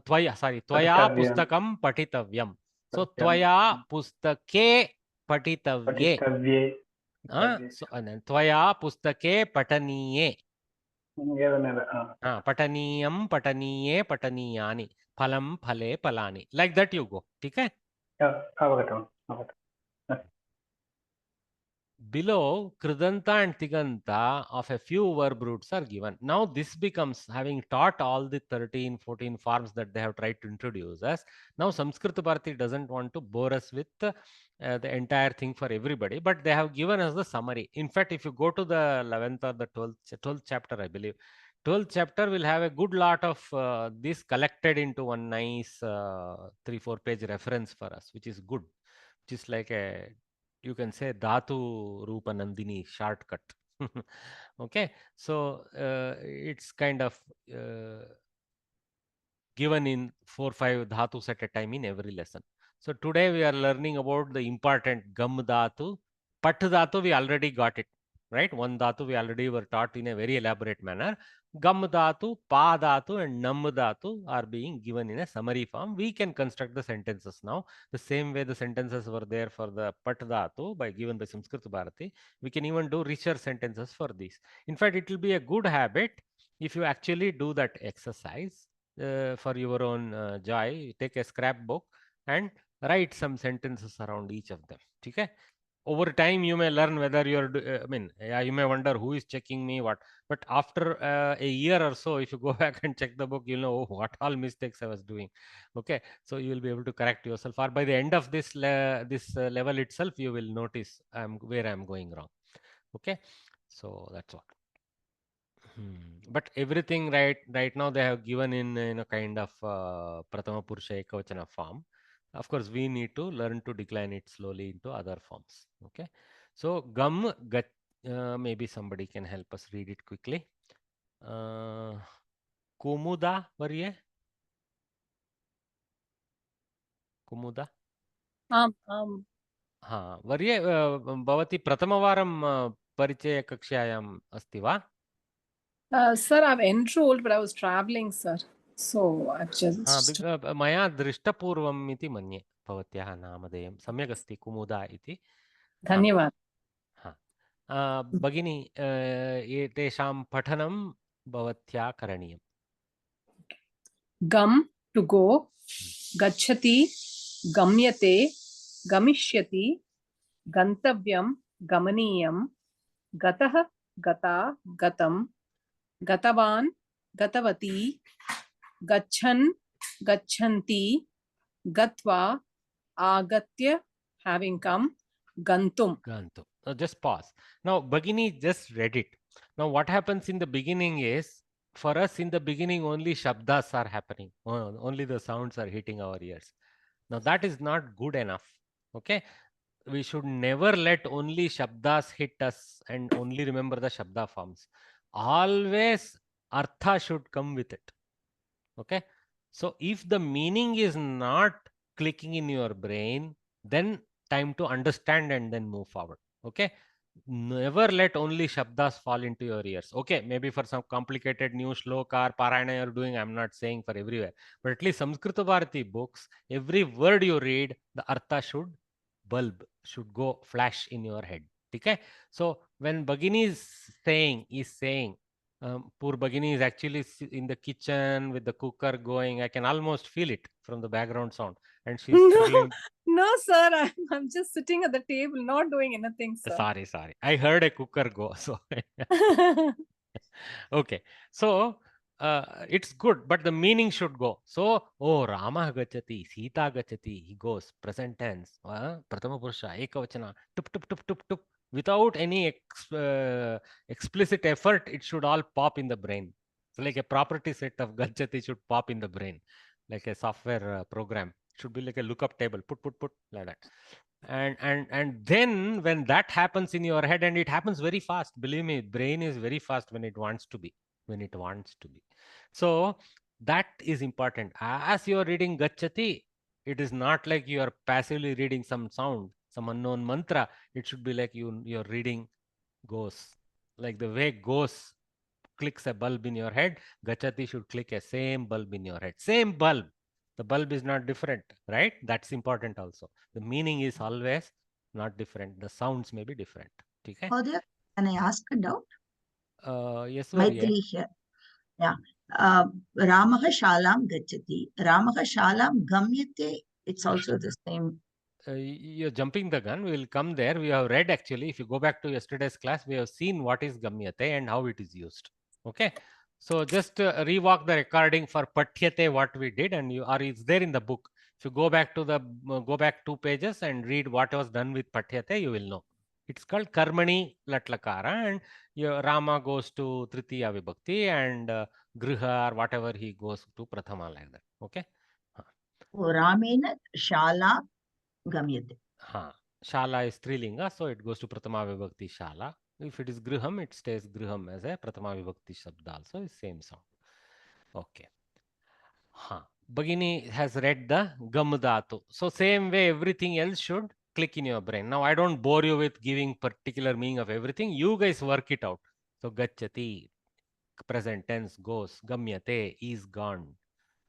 त्वया पठितव्यं पुस्तकं पठितव्यं सो सत्यं त्वया पुस्तके पठितव्ये पठितव्ये त्वया पुस्तके पठनीये एवमेव पठनीयं पठनीये पठनीयानि फलं फले फलानि लाइक दैट यू गो ठीक है अवगतम् अवगतम् below kridanta and tiganta of a few verb roots are given. Now this becomes, having taught all the 13 14 forms that they have tried to introduce us, now Samskrita Bharati doesn't want to bore us with the entire thing for everybody, but they have given us the summary. In fact, if you go to the 11th or the 12th chapter, I believe 12th chapter will have a good lot of this collected into one nice 3-4 page reference for us, which is good, which is like a, you can say, Dhatu Rupa Nandini shortcut. Okay, so it's kind of given in 4-5 dhatus at a time in every lesson. So today we are learning about the important Gam Dhatu. Pat Dhatu, we already got it, right? One Dhatu we already were taught in a very elaborate manner. Gam Dhatu, Pa Dhatu and Nam Dhatu are being given in a summary form. We can construct the sentences now. The same way the sentences were there for the Pat Dhatu by given by Samskrita Bharati. We can even do richer sentences for these. In fact, it will be a good habit if you actually do that exercise for your own joy. Take a scrapbook and write some sentences around each of them. Okay? Over time, you may learn whether you're, you may wonder who is checking me, what. But after a year or so, if you go back and check the book, you'll know, oh, what all mistakes I was doing. Okay, so you will be able to correct yourself. Or by the end of this level itself, you will notice where I'm going wrong. Okay, so that's what. But everything right now they have given in a kind of Prathama Purusha Ekavachana form. Of course, we need to learn to decline it slowly into other forms. Okay. So Gam Gat, maybe somebody can help us read it quickly. Kumuda Varye? Kumuda? हाँ वर्ये भवती प्रथमवारं परिचयकक्षायाम् अस्ति वा? Sir, I've enrolled, but I was traveling, sir. So I've just. मया दृष्टपूर्वम् इति मन्ये भवत्याः नामधेयं सम्यक् अस्ति कुमुदा इति. धन्यवादः. भगिनी एतेषां पठनं भवत्या करणीयम्. Gam, to go. Gachati, gamyate, gamishyati, gantavyam, gamaniyam, gatah, gata, gatam, gatavan, gatavati, gachan, gachanti, gatva, agatya, having come, gantum. Gantum. Just pause. Now, Bhagini just read it. Now, what happens in the beginning is, for us in the beginning, only shabdas are happening. Only the sounds are hitting our ears. Now, that is not good enough. Okay. We should never let only shabdas hit us and only remember the shabda forms. Always artha should come with it. Okay. So, if the meaning is not clicking in your brain, then time to understand and then move forward. Okay. Never let only shabdas fall into your ears. Okay, maybe for some complicated new shloka or parayana you're doing, I'm not saying for everywhere, but at least Samskrita Bharati books, every word you read, the artha should go flash in your head. Okay, so when Bhagini is saying, Poor Bagini is actually in the kitchen with the cooker going. I can almost feel it from the background sound, and she's No, struggling. no, sir. I'm just sitting at the table, not doing anything, sir. Sorry. I heard a cooker go. So okay. So it's good, but the meaning should go. So, oh, Rama gachati, Sita gachati. He goes. Present tense. Pratama Purusha, Ekavachana. Tup, tup, tup, tup, tup. Without any explicit effort, it should all pop in the brain. So, like a property set of gachati should pop in the brain, like a software program. It should be like a lookup table. Put, like that. And then when that happens in your head, and it happens very fast, believe me, brain is very fast when it wants to be, so that is important. As you are reading gachati, it is not like you are passively reading some sound, some unknown mantra. It should be like you're reading goes, like the way goes clicks a bulb in your head, gachati should click a same bulb in your head, same bulb. The bulb is not different, right? That's important also. The meaning is always not different. The sounds may be different. Okay? Mahodaya, can I ask a doubt? Yes, Varya. Maitri here. Yeah. Ramaha shalam gachati. Ramaha shalam gamyate. It's also the same. You're jumping the gun. We will come there. We have read actually. If you go back to yesterday's class, we have seen what is gamyate and how it is used. Okay. So just rewalk the recording for pathyate what we did, and you, or it's there in the book. If you go back to the go back 2 pages and read what was done with pathyate, you will know. It's called karmani latlakara, and Rama goes to tritiya vibhakti, and griha or whatever he goes to prathama, like that. Okay. Ramena shala gamyate. Shala is Strilinga, so it goes to Pratama Vibhakti Shala. If it is Griham, it stays Griham as a Pratama Vibhakti Shabda also, is same sound. Okay. Bagini has read the Gam Dhatu. So same way everything else should click in your brain. Now I don't bore you with giving particular meaning of everything. You guys work it out. So Gachati, present tense goes. Gamyate is gone.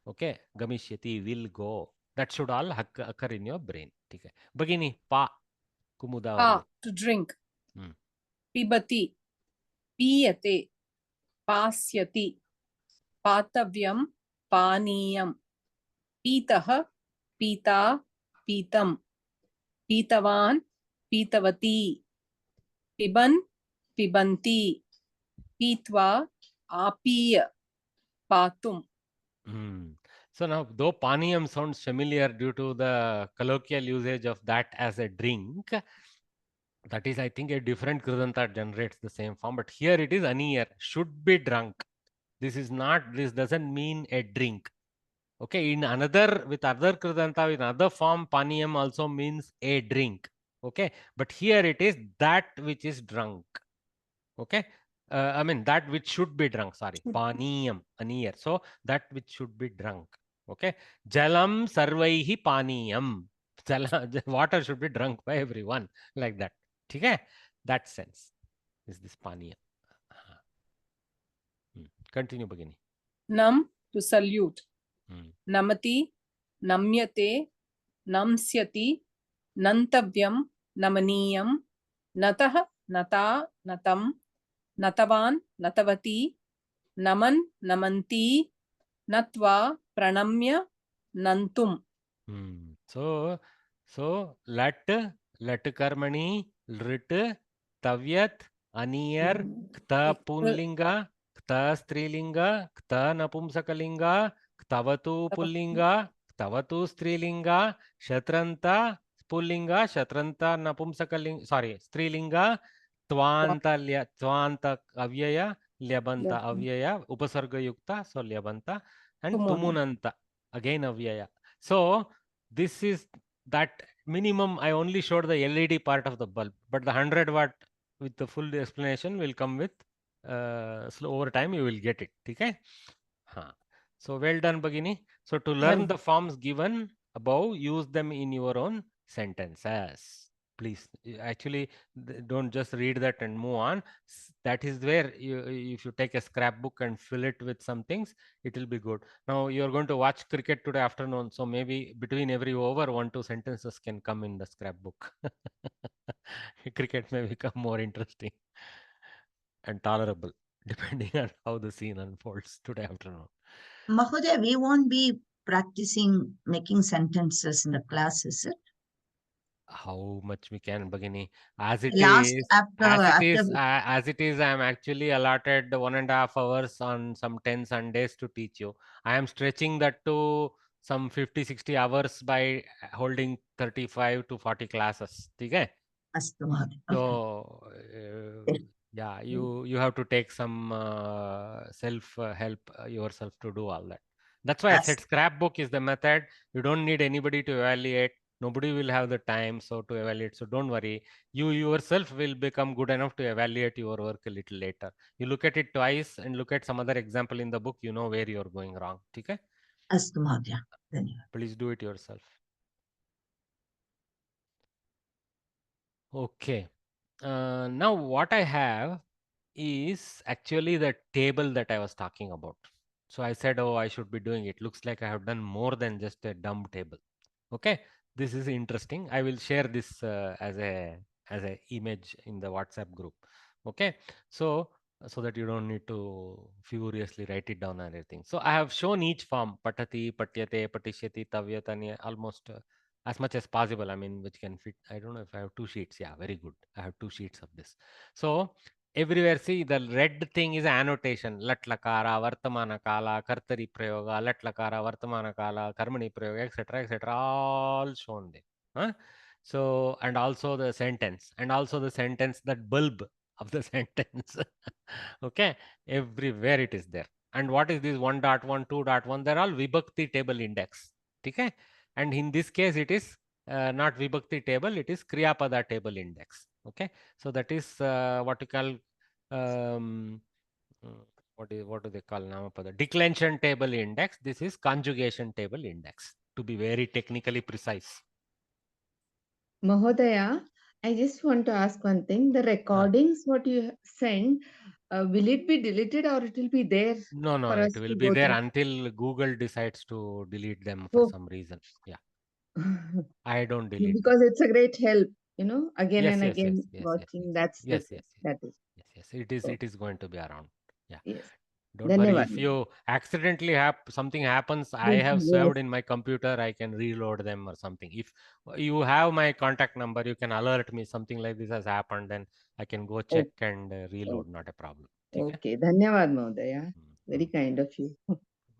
Okay. Gamishyati will go. That should all occur in your brain. Okay. Bagini, Pa. Kumudavarya. To drink. Pibati, piyate, pasyati, patavyam, paniyam, pitah, pita, pitam, pitavan, pitavati, piban, pibanti, pitva, apiya, patum. So now, though paniyam sounds familiar due to the colloquial usage of that as a drink, that is, I think, a different Kridanta generates the same form. But here it is aniyar, should be drunk. This is not, this doesn't mean a drink. Okay, in another, with other Kridanta, with another form, paniyam also means a drink. Okay, but here it is that which is drunk. Okay, I mean that which should be drunk, sorry, paniyam, aniyar. So that which should be drunk. Okay, jalam sarvaihi paniyam. Water should be drunk by everyone, like that. Okay, that sense is this paniyam. Continue, Bagini. Nam, to salute. Namati, namyate, namsyati, nantavyam, namaniyam, natah, nata, natam, natavan, natavati, naman, namanti, natva, pranamya, nantum. So lat karmani, lrit, tavyat, aniyar, kta punlinga, kta strilinga, kta napumsakalinga, ktavatu pullinga, ktavatu strilinga, shatranta pullinga, shatranta napumsakalinga, sorry, strilinga, tvanta avyaya, lyabanta avyaya, upasarga yukta, so lyabanta, and tumunanta, again avyaya. So this is that minimum. I only showed the LED part of the bulb, but the 100 watt with the full explanation will come with slow over time. You will get it. Okay. So well done, Bagini. So to learn the forms given above, use them in your own sentences. Please, actually, don't just read that and move on. That is where if you take a scrapbook and fill it with some things, it will be good. Now you're going to watch cricket today afternoon, so maybe between every over, 1-2 sentences can come in the scrapbook. Cricket may become more interesting and tolerable. depending on how the scene unfolds today afternoon. Mahodaya, we won't be practicing making sentences in the class, is it? How much we can, Bhagini. As it Last is, after as it is, I am actually allotted 1.5 hours on some 10 Sundays to teach you. I am stretching that to some 50, 60 hours by holding 35 to 40 classes. Okay? Astu Mahodaya. Okay. So, yeah, you have to take some self help yourself to do all that. That's why I said scrapbook is the method. You don't need anybody to evaluate. Nobody will have the time so to evaluate. So don't worry. You yourself will become good enough to evaluate your work a little later. You look at it twice and look at some other example in the book. You know where you're going wrong. Okay? Astu Mahodaya. Dhanyawad. Please do it yourself. Okay. Now what I have is actually the table that I was talking about. So I said, oh, I should be doing it. Looks like I have done more than just a dumb table. Okay, this is interesting. I will share this as a image in the WhatsApp group. Okay, so so that you don't need to furiously write it down and everything. So I have shown each form: patati, patyate, patishyati, tavyatani, almost as much as possible. I mean, which can fit. I don't know if I have 2 sheets. Yeah, very good. I have 2 sheets of this. So everywhere, see the red thing is annotation. Lat lakara, vartamana kala, kartari prayoga, lat lakara, vartamana kala, karmani prayoga, etc., etc., all shown there. Huh? So, and also the sentence, that bulb of the sentence. Okay, everywhere it is there. And what is this 1.1, 2.1? They're all Vibhakti table index. Okay, and in this case, it is not Vibhakti table, it is Kriyapada table index. Okay, so that is what you call um, what do they call Namapada? Declension table index. This is conjugation table index, to be very technically precise. Mahodaya, I just want to ask one thing. The recordings, what you send, will it be deleted or it will be there No, for it us will to be go there through? until Google decides to delete them for Oh. some reason. Yeah, I don't delete them. Because it's a great help, again Yes, and yes, yes, again yes, yes, watching. yes, That's the yes, thing. yes, That is. yes, yes. It is. Oh, It is going to be around. Yeah. yes. Don't worry. Dhanyavad. If you accidentally have something happens, I Yes, have yes. saved in my computer. I can reload them or something. If you have my contact number, you can alert me. Something like this has happened, then I can go check and reload. Not a problem. Okay. Okay. Dhanyavad, Mahodaya. Very kind of you.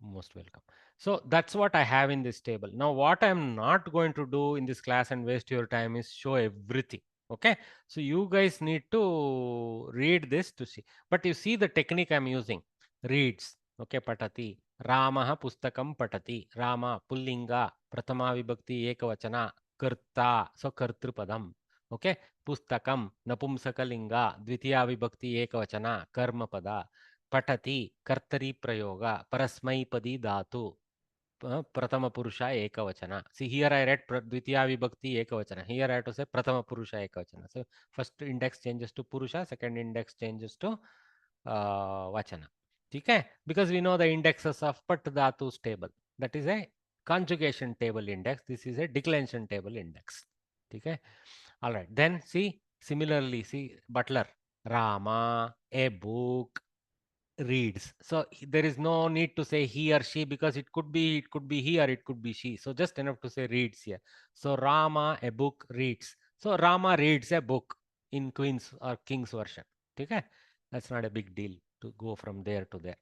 Most welcome. So that's what I have in this table. Now, what I'm not going to do in this class and waste your time is show everything. Okay. So you guys need to read this to see. But you see the technique I'm using. Reads. Okay. Patati. Ramaha pustakam patati. Rama pullinga. Pratama vibhakti ekavachana. Karta. So kartrupadam. Okay. Pustakam napumsakalinga. Dvitiya vibhakti ekavachana. Karma pada. पठति कर्तरी प्रयोग परस्मैपदी धातु प्रथम पुरुष एकवचन. See here I read द्वितीया विभक्ति ekavachana. Here I have to say prathama purusha ekavachana. So first index changes to purusha, second index changes to vachana. Okay, because we know the indexes of pat dhatus table. That is a conjugation table index. This is a declension table index. Okay, all right. Then see, similarly, see Butler, Rama, a book, reads. So there is no need to say he or she, because it could be he or it could be she. So just enough to say reads here. So Rama, a book, reads. So Rama reads a book in Queen's or King's version. Okay, that's not a big deal to go from there to there.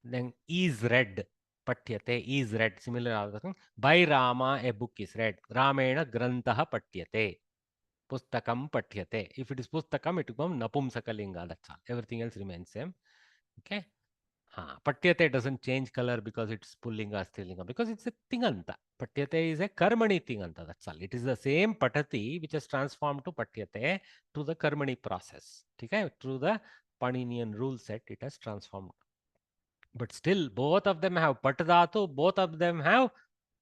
Then is read. Patyate is read. Similar by Rama, a book is read. Ramena grantaha patyate. Pustakam patyate. If it is pustakam, it becomes napumsakalinga. That's all. Everything else remains same. Okay. Patyate doesn't change color because it's pullinga, strilinga, because it's a tinganta. Patyate is a karmani tinganta. That's all. It is the same patati which has transformed to patyate to the karmani process. Okay? Through the Paninian rule set, it has transformed. But still, both of them have patadatu, both of them have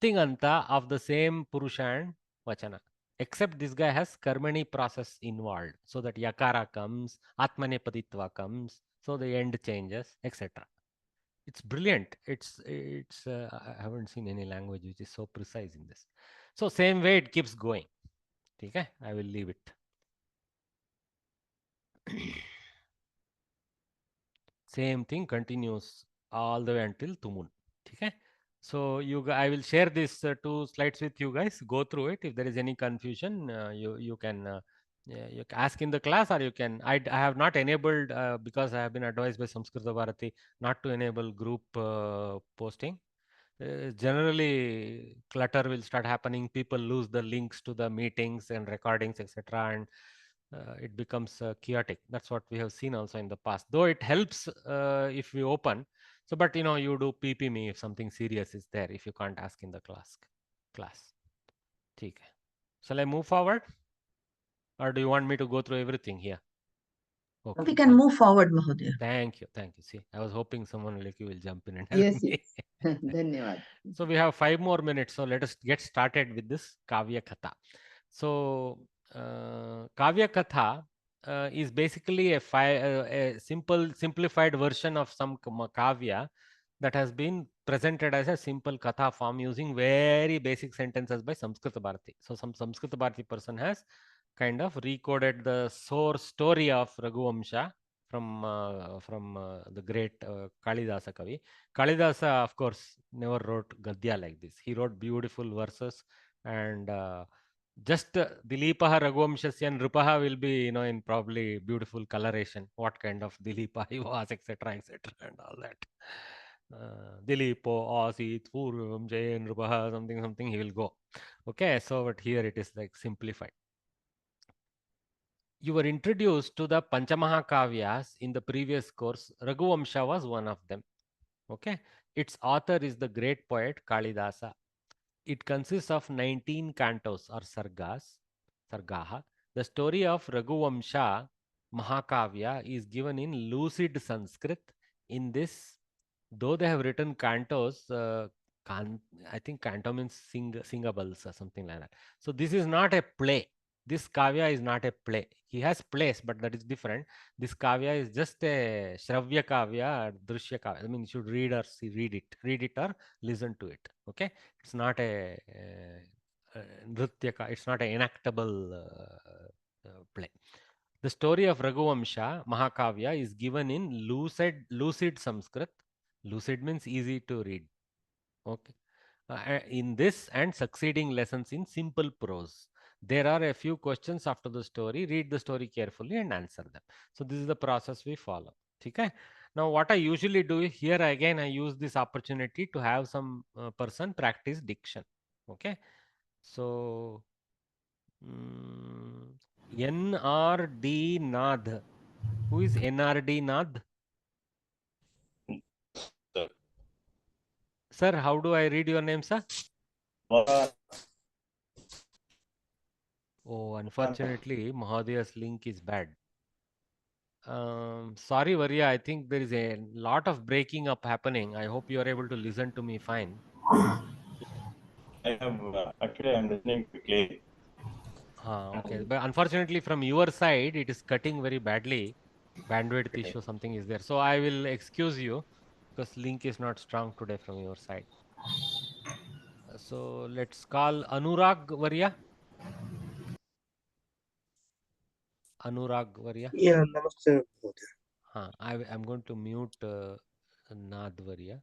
tinganta of the same purusha and vachana. Except this guy has karmani process involved. So that yakara comes, atmanepaditva comes, so the end changes, etc. It's brilliant. It's I haven't seen any language which is so precise in this. So same way it keeps going. Okay, I will leave it. Same thing continues all the way until Tumun. Okay? So I will share these 2 slides with you guys. Go through it. If there is any confusion, you can you can ask in the class, or you can. I have not enabled because I have been advised by Samskrita Bharati not to enable group posting. Generally, clutter will start happening. People lose the links to the meetings and recordings, etc., and it becomes chaotic. That's what we have seen also in the past. Though it helps if we open. So, but you do PP me if something serious is there. If you can't ask in the class. Okay. Shall I move forward, or do you want me to go through everything here? Okay. We can move forward, Mahodaya. Thank you. See, I was hoping someone like you will jump in and help Yes, me. yes. Dhanyawad. So we have 5 more minutes. So let us get started with this Kavya Katha. So Kavya Katha is basically a simplified version of some Kavya that has been presented as a simple Katha form using very basic sentences by Samskrita Bharati. So some Samskrita Bharati person has kind of recoded the source story of Raghuvamsha from the great Kalidasa Kavi. Kalidasa, of course, never wrote Gadya like this. He wrote beautiful verses, and just Dilipaha Raghuvamshasya and Nripaha will be, in probably beautiful coloration, what kind of Dilipa he was, etc., and all that. Dilipo, Asit, Purvam, Jay, Nripaha, something, he will go. Okay, so but here it is like simplified. You were introduced to the Panchamahakavyas in the previous course. Raghuvamsha was one of them. Okay, its author is the great poet Kalidasa. It consists of 19 cantos or sargaha. The story of Raghuvamsha Mahakavya is given in lucid Sanskrit. In this, though they have written cantos, I think canto means singables or something like that. So this is not a play. This kavya is not a play. He has plays, but that is different. This kavya is just a shravya kavya or drishya kavya. I mean, you should read or read it or listen to it. Okay, it's not a nritya. It's not an enactable play. The story of Raghuvamsha Mahakavya is given in lucid Sanskrit. Lucid means easy to read. Okay. In this and succeeding lessons in simple prose. There are a few questions after the story. Read the story carefully and answer them. So this is the process we follow. Okay. Now what I usually do here again, I use this opportunity to have some person practice diction. Okay. So NRD Nadh. Who is NRD Nadh? Sir. Sir, how do I read your name, sir? Oh, unfortunately, Mahadaya's link is bad. Sorry, Varya, I think there is a lot of breaking up happening. I hope you are able to listen to me fine. I have actually I'm listening quickly. Okay, but unfortunately from your side, it is cutting very badly. Bandwidth issue, something is there. So I will excuse you because link is not strong today from your side. So let's call Anurag Varya. Anurag Varya. Yeah, namaste. I'm going to mute Nadh Varya.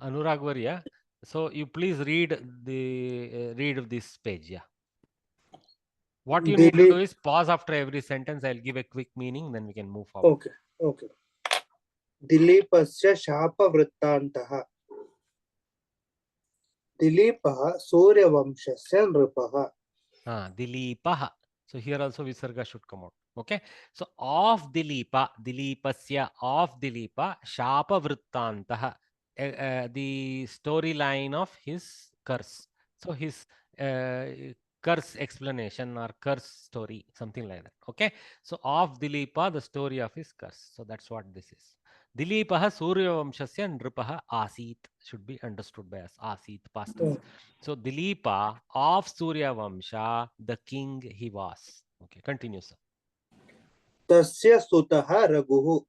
Anurag Varya. So you please read this page. Yeah. What you need to do is pause after every sentence. I'll give a quick meaning, then we can move forward. Okay. दिलीपस्य शापवृत्तान्तः दिलीपः सूर्यवंशस्य नृपः. Dilipaha. So here also Visarga should come out. Okay. So of Dilipasya, of Dilipa, Shapa Vrittantaha. The storyline of his curse. So his curse explanation or curse story, something like that. Okay. So of Dilipa, the story of his curse. So that's what this is. Dilipaha Suryavamshasya Nripaha Asit should be understood by us. Asit, past tense. So Dilipa of Suryavamsha, the king he was. Okay, continue, sir. तस्य सुतः रघुः.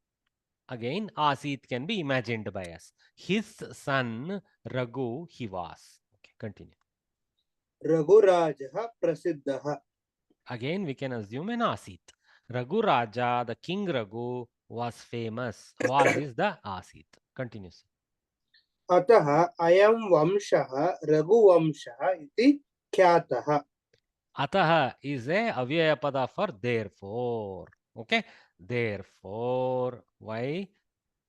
Again, Asit can be imagined by us. His son Raghu he was. Okay, continue. रघुराजः प्रसिद्धः. Again, we can assume an Asit. Raghu Raja, the king Raghu, was famous. Was is the asit. Continues. अतः अयं वंशः रघुवंशः इति ख्यातः. Ataha is a avyaya pada for therefore. Okay. Therefore, why?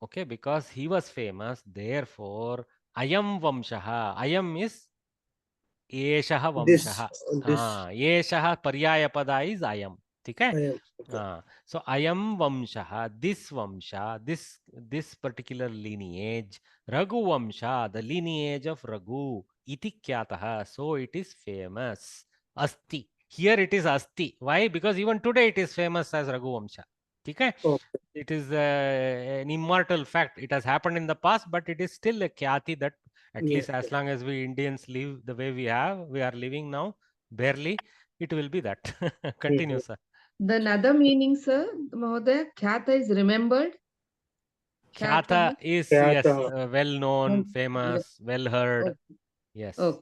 Okay, because he was famous. Therefore, ayam vamshaha. Ayam is एषः This वंशः एषः पर्यायपदा is अयम ठीक है I am. so ayam vamshah this vamsha this particular lineage raghu vamsha the lineage of raghu iti kyatah so it is famous asti here it is asti why because even today it is famous as raghu vamsha ठीक है Okay. it is an immortal fact it has happened in the past but it is still a khyati that at least as long as we Indians live the way we are living now barely it will be that continue sir. The another meaning, sir, Mahodaya, Khyata is remembered. Khyata is yes ख्यातः. well known Yes. famous well heard Okay. yes Okay.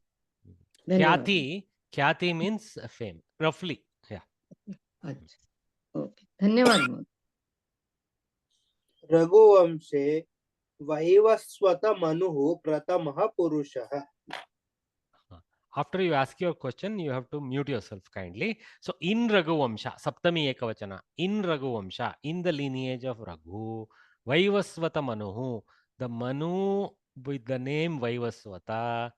Dhanyavad. khyati means fame roughly yeah अच्छा. Okay. धन्यवाद मोहन. रघुवंशे वैवस्वत मनुः प्रथमः पुरुषः. after you ask your question you have to mute yourself kindly so in Raghuvamsha saptami ekavachana in Raghuvamsha in the lineage of Raghu Vaivasvata Manuhu the Manu with the name Vaivasvata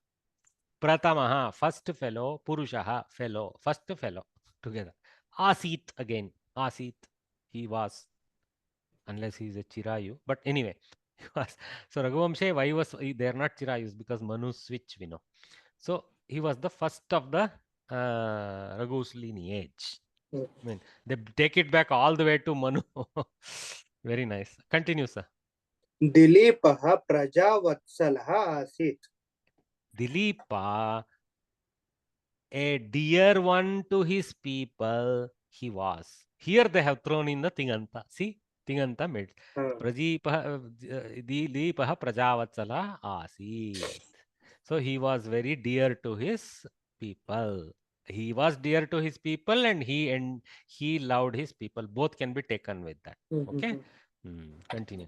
Pratamaha first fellow Purushaha fellow first fellow together Asit again Asit he was unless he is a Chirayu but anyway he was so Raghuvamsha Vaivas they are not Chirayus because Manu switch we know so he was the first of the Raghu's lineage. I mean, they take it back all the way to Manu. Very nice. Continue, sir. दिलीपः प्रजावत्सलः आसीत्. Dilipa, a dear one to his people, he was. Here they have thrown in the Tinganta. See, Tinganta made. Dilipah Prajavatsala Asit. So he was very dear to his people. He was dear to his people and he loved his people. Both can be taken with that. Okay. Continue.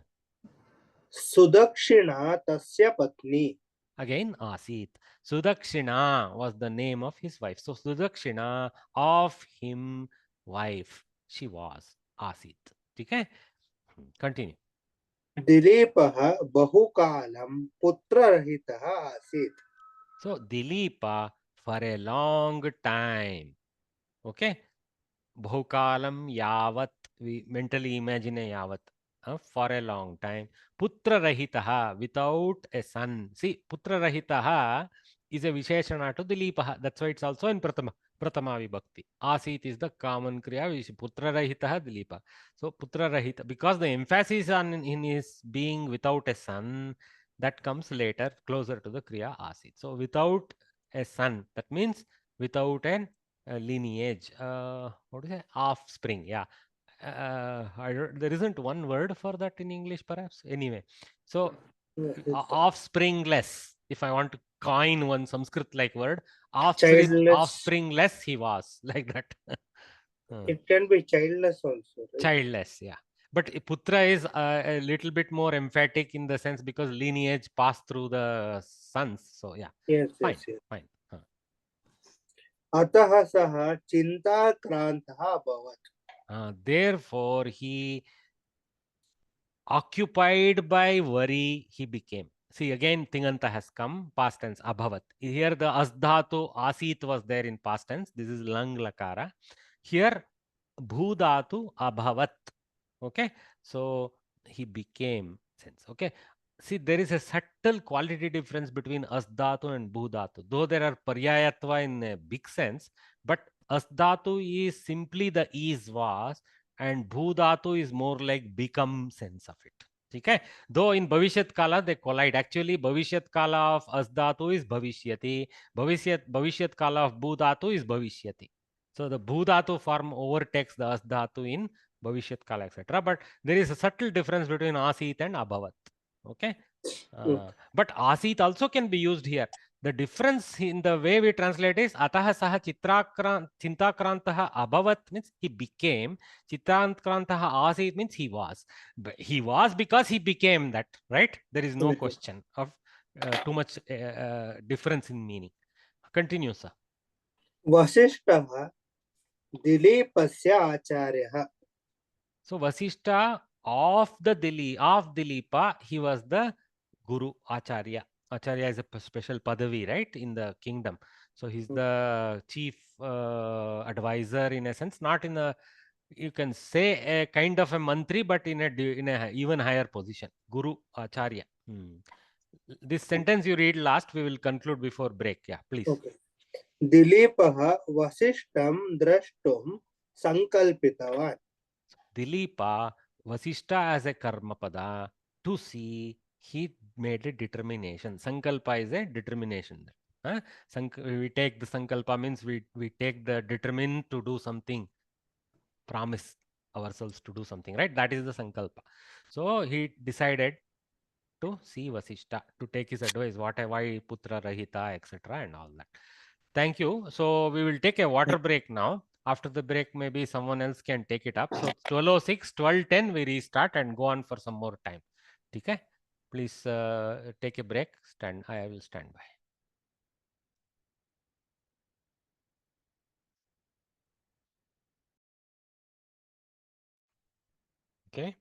Sudakshina तस्य पत्नी. Again, Asit. Sudakshina was the name of his wife. So Sudakshina of him wife. She was Asit. Okay. Continue. दिलीपः बहुकालं पुत्ररहितः आसीत्. So Dilipa for a long time. Okay. Bhukalam yavat. We mentally imagine a yavat. For a long time. Putra rahitaha without a son. See, putra rahitaha is a visheshana to Dilipaha. That's why it's also in Pratama Vibhakti. Asit is the common kriya. Putra rahitaha Dilipa. So putra rahita because the emphasis on in his being without a son that comes later closer to the kriya asit. So without a son that means without an lineage. What is it? Offspring. Yeah. There isn't one word for that in English, perhaps. Anyway, so offspringless. If I want to coin one Sanskrit-like word, offspringless he was like that. It can be childless also. Right? Childless, yeah. But putra is a little bit more emphatic in the sense because lineage passed through the sons. So yeah. Yes. Fine. Yes. Yes. Fine. अतः सः चिन्ताक्रान्तः अभवत्. Therefore, he occupied by worry, he became. See, again, Tinganta has come, past tense, abhavat. Here, the asdhatu, asit was there in past tense. This is lang lakara. Here, bhudatu, abhavat. Okay, so he became sense. Okay, see, there is a subtle quality difference between asdhatu and bhudatu. Though there are paryayatva in a big sense, but asdhatu is simply the is was, and bhudatu is more like become sense of it. Okay, though in bhavishyat kala they collide. Actually, bhavishyat kala of asdhatu is bhavishyati. Bhavishyat kala of bhudatu is bhavishyati. So the bhudatu form overtakes the asdhatu in bhavishyat kala, etc. But there is a subtle difference between asit and abhavat. Okay. But asit also can be used here. The difference in the way we translate is Ataha Saha Chintakrantaha Abhavat means he became, Chitrakrantaha Asit means he was. But he was because he became that, right? There is no question of too much difference in meaning. Continue, sir. वसिष्ठः दिलीपस्य आचार्यः. So Vasishta of Dilipa, he was the Guru Acharya. Acharya is a special padavi, right, in the kingdom. So he's the chief advisor in a sense, not in a, you can say a kind of a mantri, but in a even higher position. Guru Acharya. This sentence you read last, we will conclude before break. Yeah, please. Okay. दिलीपः वसिष्ठं द्रष्टुं संकल्पितवान्. Dilipa, Vasishta as a karmapada, to see, he made a determination. Sankalpa is a determination. We take the sankalpa means we take the determine to do something, promise ourselves to do something, right? That is the sankalpa. So he decided to see Vasishta, to take his advice, why putra rahita, etc. and all that. Thank you. So we will take a water break now. After the break, maybe someone else can take it up. So 12:06, 12:10, we restart and go on for some more time. Okay? Please take a break. I will stand by. Okay,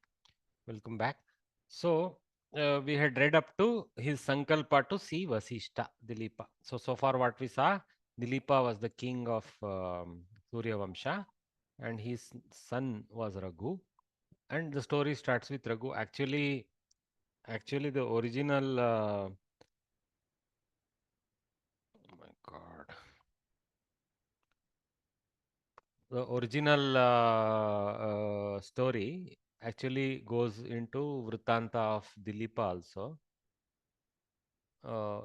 welcome back. So we had read up to his sankalpa to see Vasishta, Dilipa. So far what we saw, Dilipa was the king of Surya Vamsha and his son was Raghu. And the story starts with Raghu. Actually the original, oh my God, the original story actually goes into Vritanta of Dilipa also.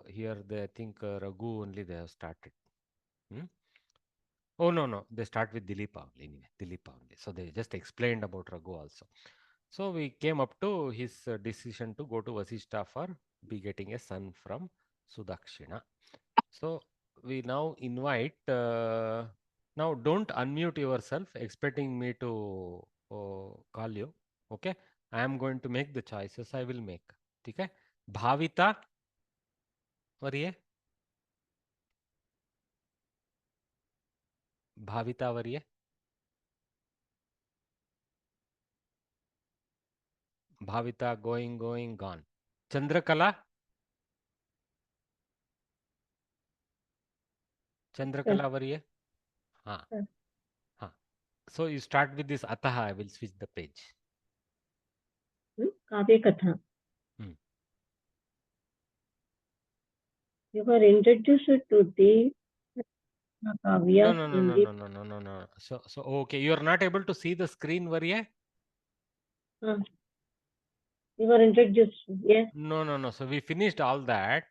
Here I think Raghu only they have started. Oh no, they start with Dilipa only anyway. Dilipa only. So they just explained about Raghu also. So we came up to his decision to go to Vasishta for begetting a son from Sudakshina. So we now invite, now don't unmute yourself expecting me to call you. Okay, I am going to make the choices. I will make. Okay, Bhavita, वरिये Bhavita वरिये Bhavita going gone. Chandrakala वरिये हाँ हाँ. So you start with this Ataha. I will switch the page. काव्य कथा. You were introduced to the Kavya. No. So okay, you are not able to see the screen, Varya? You were introduced, yes. No. So we finished all that.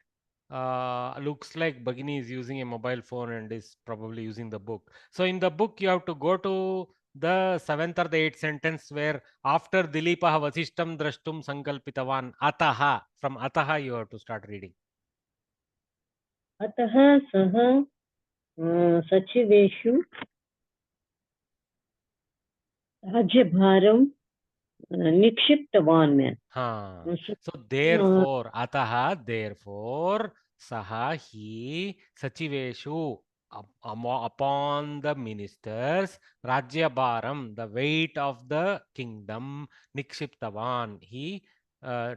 Looks like Bhagini is using a mobile phone and is probably using the book. So in the book, you have to go to the 7th or the 8th sentence where after Dilipaha Vasishtam Drashtum Sankalpitavan Ataha. From Ataha, you have to start reading. Ataha Saha Sachiveshu Rajyabharam Nikshiptavan mein. So therefore, Ataha, therefore, Saha, he, Sachiveshu, upon the ministers, Rajyabharam, the weight of the kingdom, Nikshiptavan, he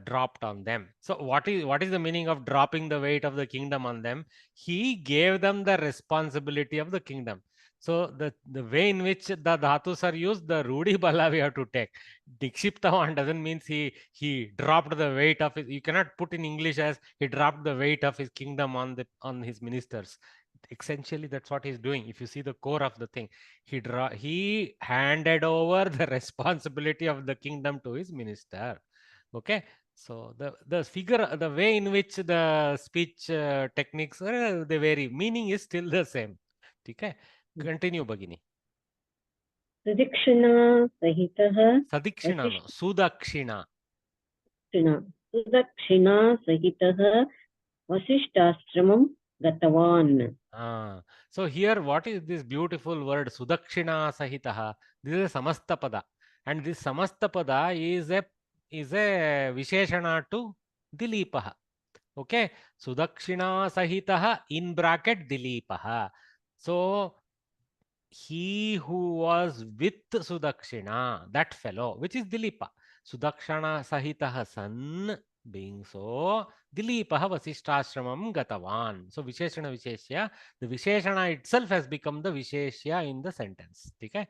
dropped on them. So what is the meaning of dropping the weight of the kingdom on them? He gave them the responsibility of the kingdom. So the way in which the dhatus are used, the Rudi Bala we have to take. Dikshiptavan doesn't mean he dropped the weight of his, you cannot put in English as he dropped the weight of his kingdom on his ministers. Essentially, that's what he's doing. If you see the core of the thing, he handed over the responsibility of the kingdom to his minister. Okay, so the figure, the way in which the speech techniques they vary, meaning is still the same. Okay, continue, Bhagini. Sadikshina Sahitaha. Sadikshina, no, Sudakshina. Sudakshina Sahitaha Vasishtastramam Gatavan. So here, what is this beautiful word Sudakshina Sahitaha? This is a Samastapada, and this Samastapada is a Visheshana to Dilipaha. Okay, Sudakshina Sahitaha in bracket Dilipaha. So he who was with Sudakshina, that fellow, which is Dilipa. Sudakshana Sahitaha san, being so, Dilipaha Vasishtashramam Gatavan. So Visheshana Visheshya, the Visheshana itself has become the Visheshya in the sentence. Okay?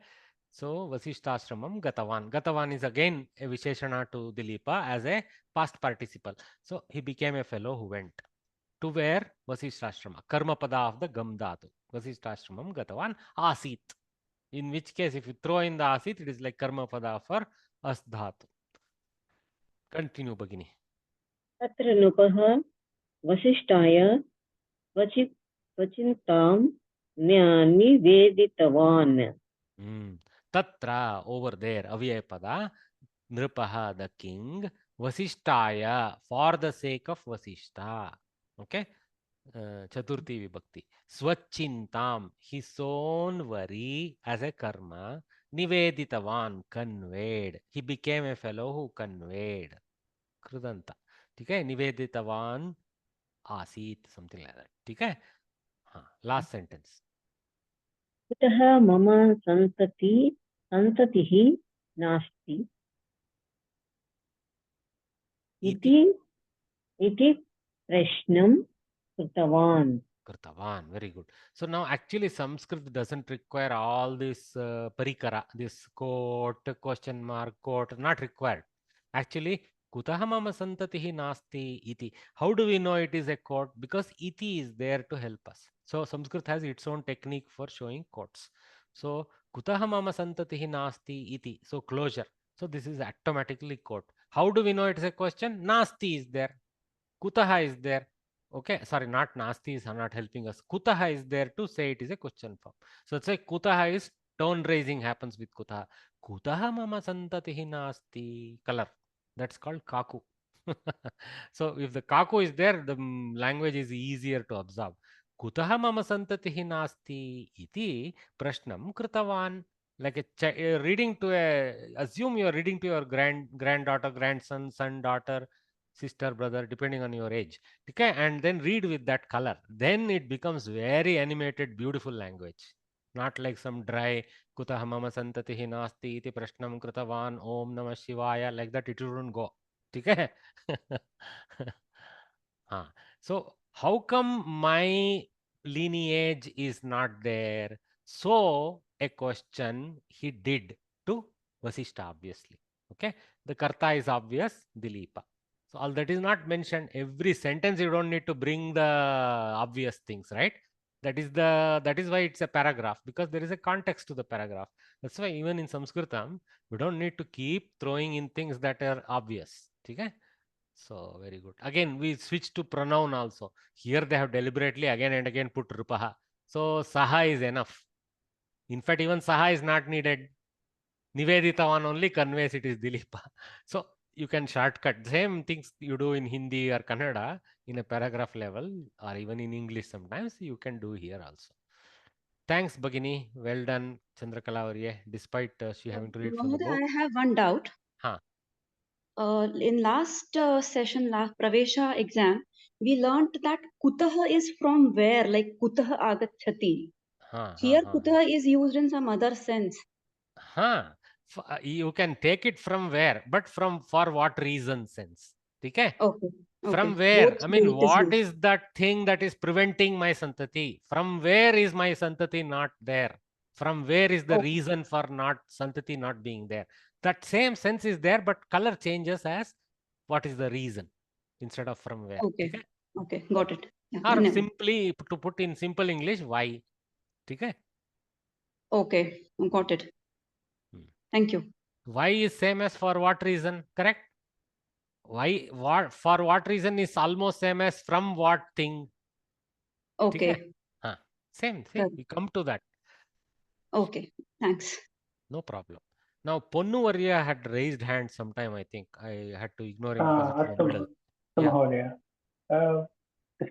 So Vasishtashramam Gatavan. Gatavan is again a Visheshana to Dilipa as a past participle. So he became a fellow who went. To where? Vasishtashramam. Karma pada of the Gam Dhatu. Vasishtashramam Gatavan Asit. In which case, if you throw in the Asit, it is like Karma pada for As Dhatu. Continue, Bhagini. Tatra Nupah Vasishtaya Vachintam Niveditavan. Tatra, over there, Avyapada, Nripaha, the king, Vasishtaya, for the sake of Vasishta. Okay? Chaturthi Vibhakti. Swachintam, his own worry as a karma, Niveditavan, conveyed. He became a fellow who conveyed. Krudanta. Okay? Niveditavan Asit, something like that. Okay? Last sentence. Kutaha mama santatihi nasti. Iti prashnam kritavan. Kritavan, very good. So now actually Sanskrit doesn't require all this parikara, this quote, question mark, quote, not required. Actually, kutaha mama santatihi nasti iti. How do we know it is a quote? Because iti is there to help us. So Sanskrit has its own technique for showing quotes. So kutaha mama santatihi nasti iti. So closure. So this is automatically quote. How do we know it is a question? Nasti is there. Kutaha is there. Okay, sorry, not nasti is not helping us. Kutaha is there to say it is a question form. So let's say kutaha is tone raising happens with kutaha. Kutaha mama santatihi nasti. Color. That's called kaku. So if the kaku is there, the language is easier to observe. Kutaha mama santatihi nasti iti prashnam kritavan. Like a reading to assume you are reading to your granddaughter, grandson, son, daughter, sister, brother, depending on your age. Okay, and then read with that color. Then it becomes very animated, beautiful language. Not like some dry kutaha mama santatihi nasti iti prashnam kritavan om namah shivaya, like that it wouldn't go. Okay. So how come my lineage is not there? So a question he did to Vasishta, obviously. Okay, the karta is obvious, Dilipa. So all that is not mentioned. Every sentence you don't need to bring the obvious things, right? That is why it's a paragraph, because there is a context to the paragraph. That's why even in Sanskritam, we don't need to keep throwing in things that are obvious. Okay? So very good. Again, we switch to pronoun also. Here they have deliberately again and again put rupaha. So saha is enough. In fact, even saha is not needed. Niveditavan only conveys it is Dilipa. So you can shortcut. Same things you do in Hindi or Kannada in a paragraph level, or even in English sometimes you can do here also. Thanks, Bhagini. Well done, Chandrakala Varye, despite she having to read from the book. I have one doubt. Huh. In last session, last Pravesha exam, we learnt that kutaha is from where, like kutaha agachati. Here, kutaha is used in some other sense. You can take it from where, but from for what reason sense. Okay? Okay. From where? I mean, what is that thing that is preventing my santati? From where is my santati not there? From where is the reason for santati not being there? That same sense is there, but color changes as what is the reason instead of from where. Okay, got it. Yeah, or simply to put in simple English, why? Okay, got it. Thank you. Why is same as for what reason? Correct? Why? What? For what reason is almost same as from what thing? Okay. Same thing. We come to that. Okay, thanks. No problem. Now, Ponnu Varya had raised hand sometime, I think. I had to ignore him because it's in the middle. Mहोदय,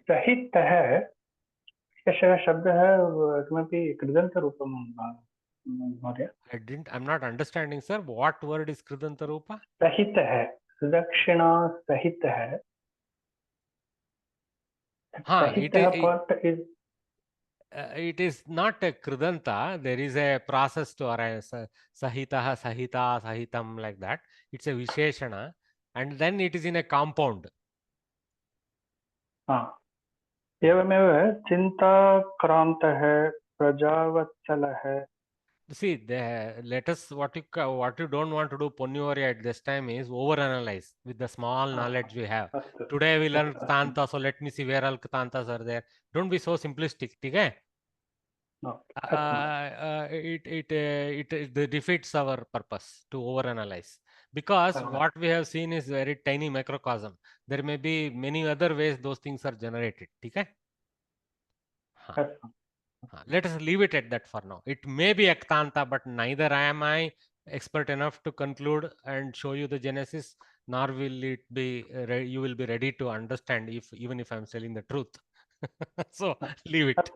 Sahitah एषः शब्दः किमपि कृदन्तरूपं महोदय? I'm not understanding, sir. What word is Kridanta Rupa? सहितः, Sudakshina सहितः. Sahitah part is. It is not a Kridanta. There is a process to arise Sahitaha, Sahita, Sahitam, like that. It's a Visheshana, and then it is in a compound. एवमेव चिन्ताक्रान्तः प्रजावत्सलः. See, let us what you don't want to do, Ponnivari, at this time is overanalyze with the small knowledge we have. Today we learn Ktanta, so let me see where all Ktantas are there. Don't be so simplistic, okay? It defeats our purpose to overanalyze, because what we have seen is very tiny microcosm. There may be many other ways those things are generated, okay? Let us leave it at that for now. It may be Aktanta, but neither am I expert enough to conclude and show you the genesis, nor will it be you will be ready to understand even if I'm telling the truth. So leave it.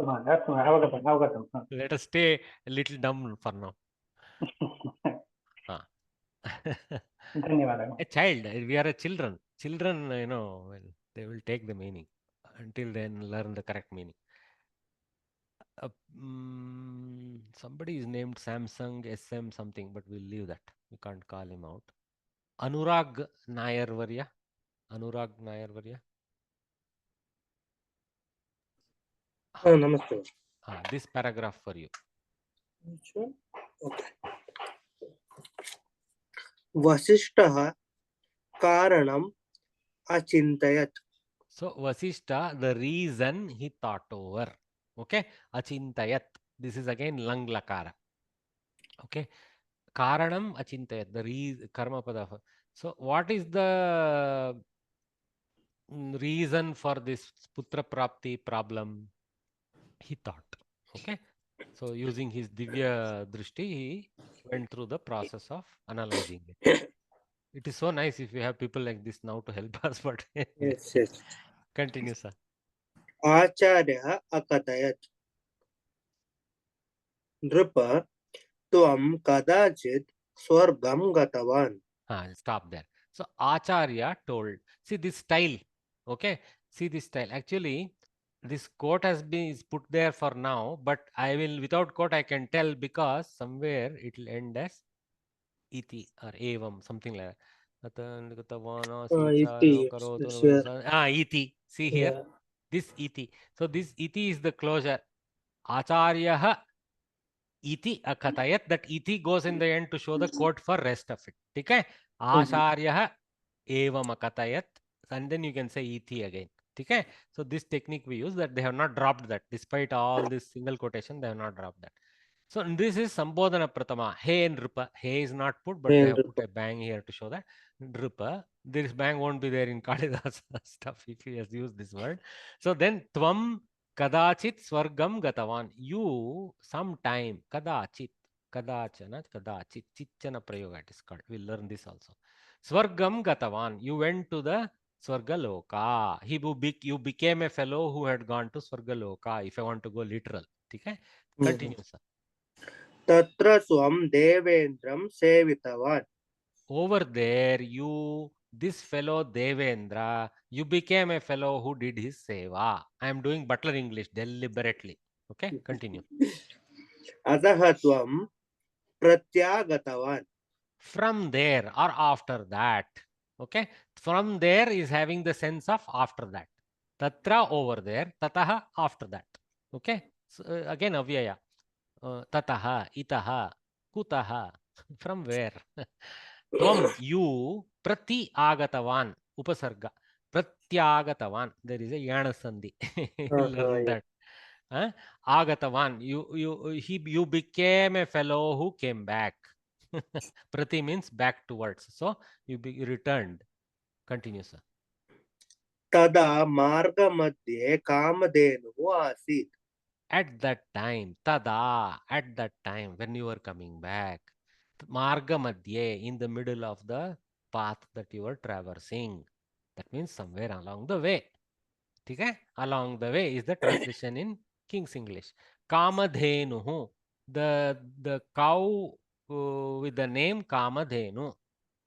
Let us stay a little dumb for now. A child, we are a children. Children, they will take the meaning. Until then, learn the correct meaning. Somebody is named Samsung SM something, but we'll leave that. We can't call him out. Anurag Nair Varya. Anurag Nair Varya. Namaste. This paragraph for you. Okay. Vasishtah karanam achintayat. So Vasishta, the reason he thought over. Okay. Achintayat. This is again lang lakara. Okay. Karanam achintayat. The reason, karma pada. So what is the reason for this putra prapti problem? He thought. Okay. So using his divya drishti, he went through the process of analyzing it. It is so nice if you have people like this now to help us, but Yes. Continue, sir. Acharya akatayat. Nripa tvam kadachit swargam gatavan. I'll stop there. So Acharya told, see this style, okay? See this style. Actually, this quote has been put there for now, but I will, without quote, I can tell because somewhere it will end as iti or evam, something like that. Iti. See here, this iti. So this iti is the closure. Acharya iti akatayat. That iti goes in the end to show the quote for rest of it. Okay? Acharya evam akatayat. And then you can say iti again. Okay? So this technique we use, that they have not dropped that. Despite all this single quotation, they have not dropped that. So this is Sambodhana Pratama. Hey and Nripa. Hey is not put, but they have put a bang here to show that. Nripa. This bang won't be there in Kalidasa stuff if he has used this word. So then Tvam Kadachit Swargam Gatavan. You sometime Kadachit. Kadachana Kadachit. Chichana Prayoga it is called. We'll learn this also. Swargam Gatavan. You went to the Swargaloka. You became a fellow who had gone to Swargaloka, if I want to go literal. Okay? Continue, sir. Tatra swam devendram sevitavan. Over there, this fellow Devendra, you became a fellow who did his seva. I am doing butler English deliberately. Okay, continue. Adaha tvam pratyagatavan. From there or after that. Okay, from there is having the sense of after that. Tatra over there, tataha after that. Okay, so, again avyaya. Tataha, itaha, kutaha. From where? Tvam, you, prati agatavan, upasarga. Pratyagatavan. There is a yana sandhi. Learn that. Agatavan. You became a fellow who came back. Prati means back towards. So you returned. Continue, sir. Tada marga madhye kamadenu asit. At that time, tada, at that time, when you were coming back, marga madhye, in the middle of the path that you were traversing. That means somewhere along the way. Okay? Along the way is the translation in King's English. Kamadhenuhu, the cow with the name Kamadhenu.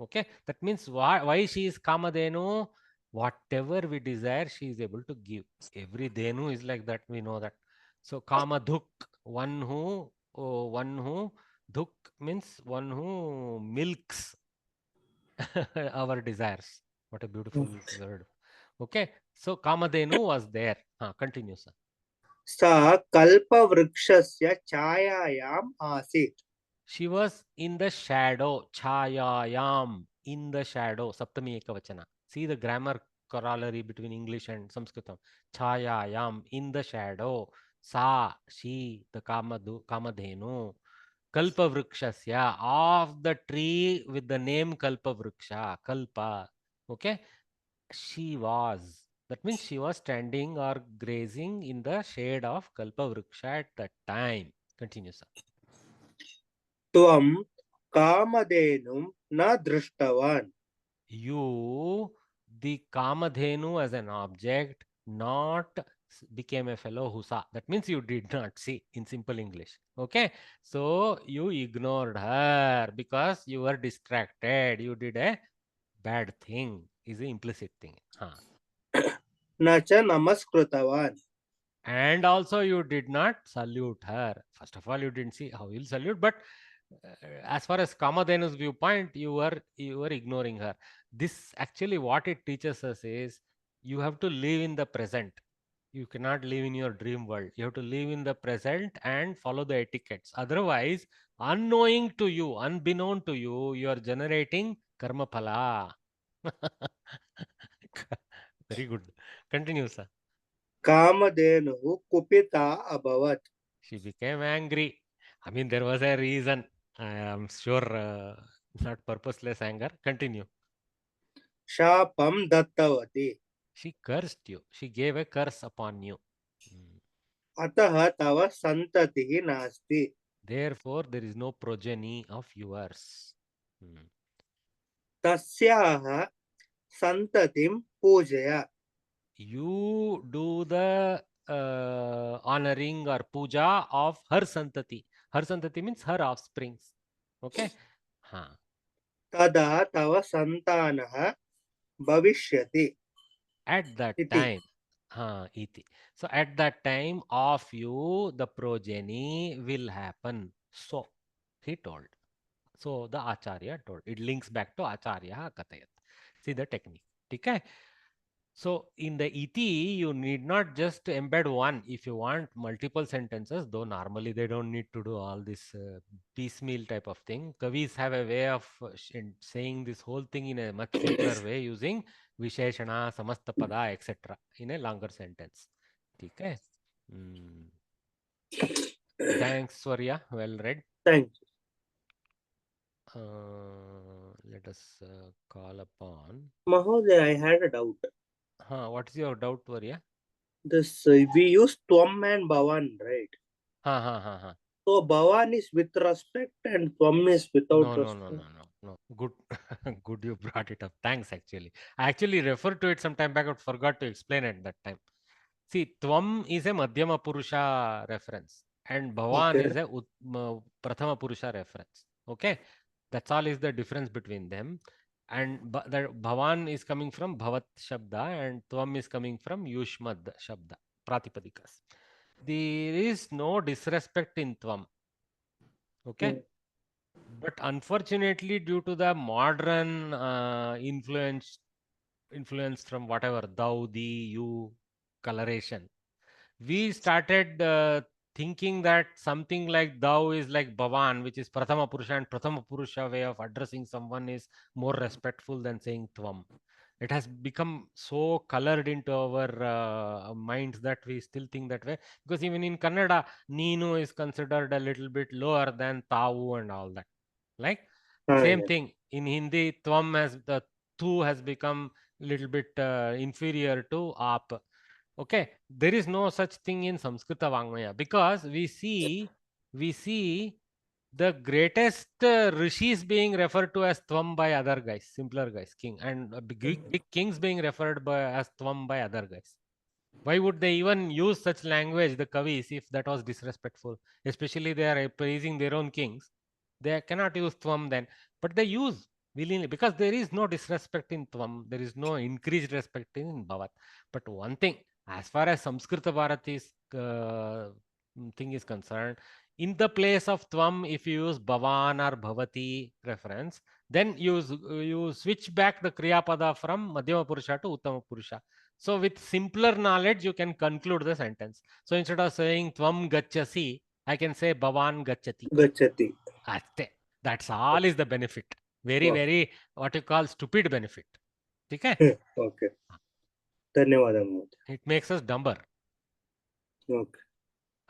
Okay, that means why she is Kamadhenu? Whatever we desire, she is able to give. Every Dhenu is like that, we know that. So Kamadhuk, one who Dhuk means one who milks our desires. What a beautiful word. Okay, so Kamadhenu was there. Continue, sir. Sa kalpavrikshyasya chayayam asit. She was in the shadow. Chayayam, in the shadow. Saptami Ekavachana. See the grammar corollary between English and Sanskritam. Chayayam, in the shadow. Sa, she, the Kamadhenu. Kalpavrikshasya, of the tree with the name Kalpavriksha. Kalpa. Okay. She was. That means she was standing or grazing in the shade of Kalpavriksha at that time. Continue, sir. Tvam kamadhenum na drishtavan. You, the Kamadhenu as an object, not became a fellow who saw. That means you did not see, in simple English. Okay. So you ignored her because you were distracted. You did a bad thing, is the implicit thing. Nacha namaskrutawan. And also you did not salute her. First of all, you didn't see how you'll salute, but as far as Kamadhenu's viewpoint, you were ignoring her. This actually what it teaches us is you have to live in the present. You cannot live in your dream world. You have to live in the present and follow the etiquettes. Otherwise, unknowing to you, unbeknown to you, you are generating karma phala. Very good. Continue, sir. Kamadhenu kupita abhavat. She became angry. I mean, there was a reason. I am sure not purposeless anger. Continue. Shapam dattavati. She cursed you. She gave a curse upon you. Ataha tava santatihi nasti. Therefore, there is no progeny of yours. Tasyaha santatim pujaya. You do the honoring or puja of her santati. Her santati means her offsprings. Okay. Tada tava santanaha bhavishyati. At that time. Iti. So at that time of you, the progeny will happen. So he told. So the Acharya told. It links back to Acharya Katayat. See the technique. Okay. So in the iti, you need not just embed one. If you want multiple sentences, though normally they don't need to do all this piecemeal type of thing. Kavis have a way of saying this whole thing in a much simpler way using Visheshana, Samastapada, etc. in a longer sentence. Okay. Thanks, Swarya. Well read. Thanks. Let us call upon. Mahoday, I had a doubt. What is your doubt, Varya? This we use Tvam and Bhavan, right? So Bhavan is with respect and Tvam is without respect. No. Good, good. You brought it up. Thanks. Actually, I actually referred to it some time back, but forgot to explain it that time. See, Tvam is a Madhyama Purusha reference, and Bhavan is a Prathama Purusha reference. Okay, that's all is the difference between them. And the Bhavan is coming from Bhavat Shabda and Tvam is coming from Yushmad Shabda, Pratipadikas. There is no disrespect in Tvam. Okay. But unfortunately, due to the modern influence from whatever, thou, thee, you, coloration, we started thinking that something like thou is like Bhavan, which is Prathama Purusha, and Prathama Purusha way of addressing someone is more respectful than saying Tvam. It has become so colored into our minds that we still think that way. Because even in Kannada, Neenu is considered a little bit lower than Tavu and all that. Like same thing in Hindi, Tvam the Tu has become a little bit inferior to Aap. Okay, there is no such thing in Samskrita Vangmaya because we see the greatest rishis being referred to as Tvam by other guys, simpler guys, king, and big kings being referred as Tvam by other guys. Why would they even use such language, the Kavis, if that was disrespectful? Especially they are praising their own kings. They cannot use Tvam then. But they use willingly because there is no disrespect in Tvam. There is no increased respect in Bhavat. But one thing, as far as Samskrita Bharati's thing is concerned, in the place of Tvam, if you use Bhavan or Bhavati reference, then you switch back the Kriya Pada from Madhyama Purusha to Uttama Purusha. So with simpler knowledge, you can conclude the sentence. So instead of saying Tvam Gachasi, I can say Bhavan Gachati. Gachati. That's all is the benefit. Very, very, what you call stupid benefit. Okay? Okay. Dhanyawad. It makes us dumber. Okay.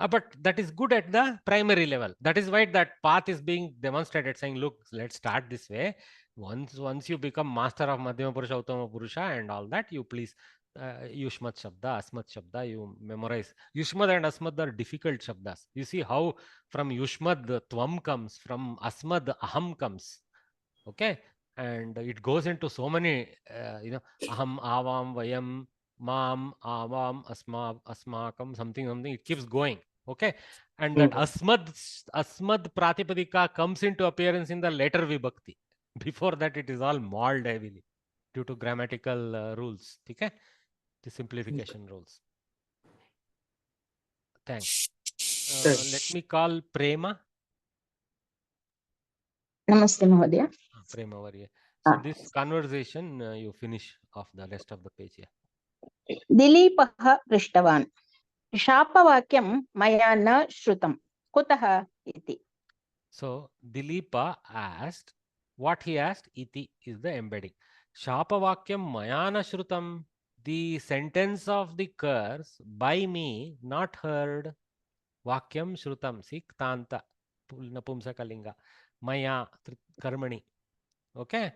But that is good at the primary level. That is why that path is being demonstrated, saying, look, let's start this way. Once you become master of Madhyama Purusha, Uttama Purusha and all that, you please Yushmat Shabda, Asmat Shabda, you memorize. Yushmat and Asmat are difficult Shabdas. You see how from Yushmat the Tvam comes, from Asmat the Aham comes. Okay? And it goes into so many, Aham, Avam, Vayam, Mam, Avam, Asmakam, something, it keeps going. Okay? And that Asmad Pratipadika comes into appearance in the later Vibhakti. Before that, it is all mauled heavily due to grammatical rules. Okay? The simplification rules. Thanks. Let me call Prema. Namaste, Mahodaya. Prema over here. So this conversation, you finish off the rest of the page here. दिलीपः पृष्टवान् शापवाक्यं मया न श्रुतं कुतः इति. So Dilipa asked, what he asked, iti is the embedding. Shapavakyam maya na shrutam, the sentence of the curse by me not heard. Vakyam shrutam, see, ktanta, napumsakalinga, maya, karmani. Okay?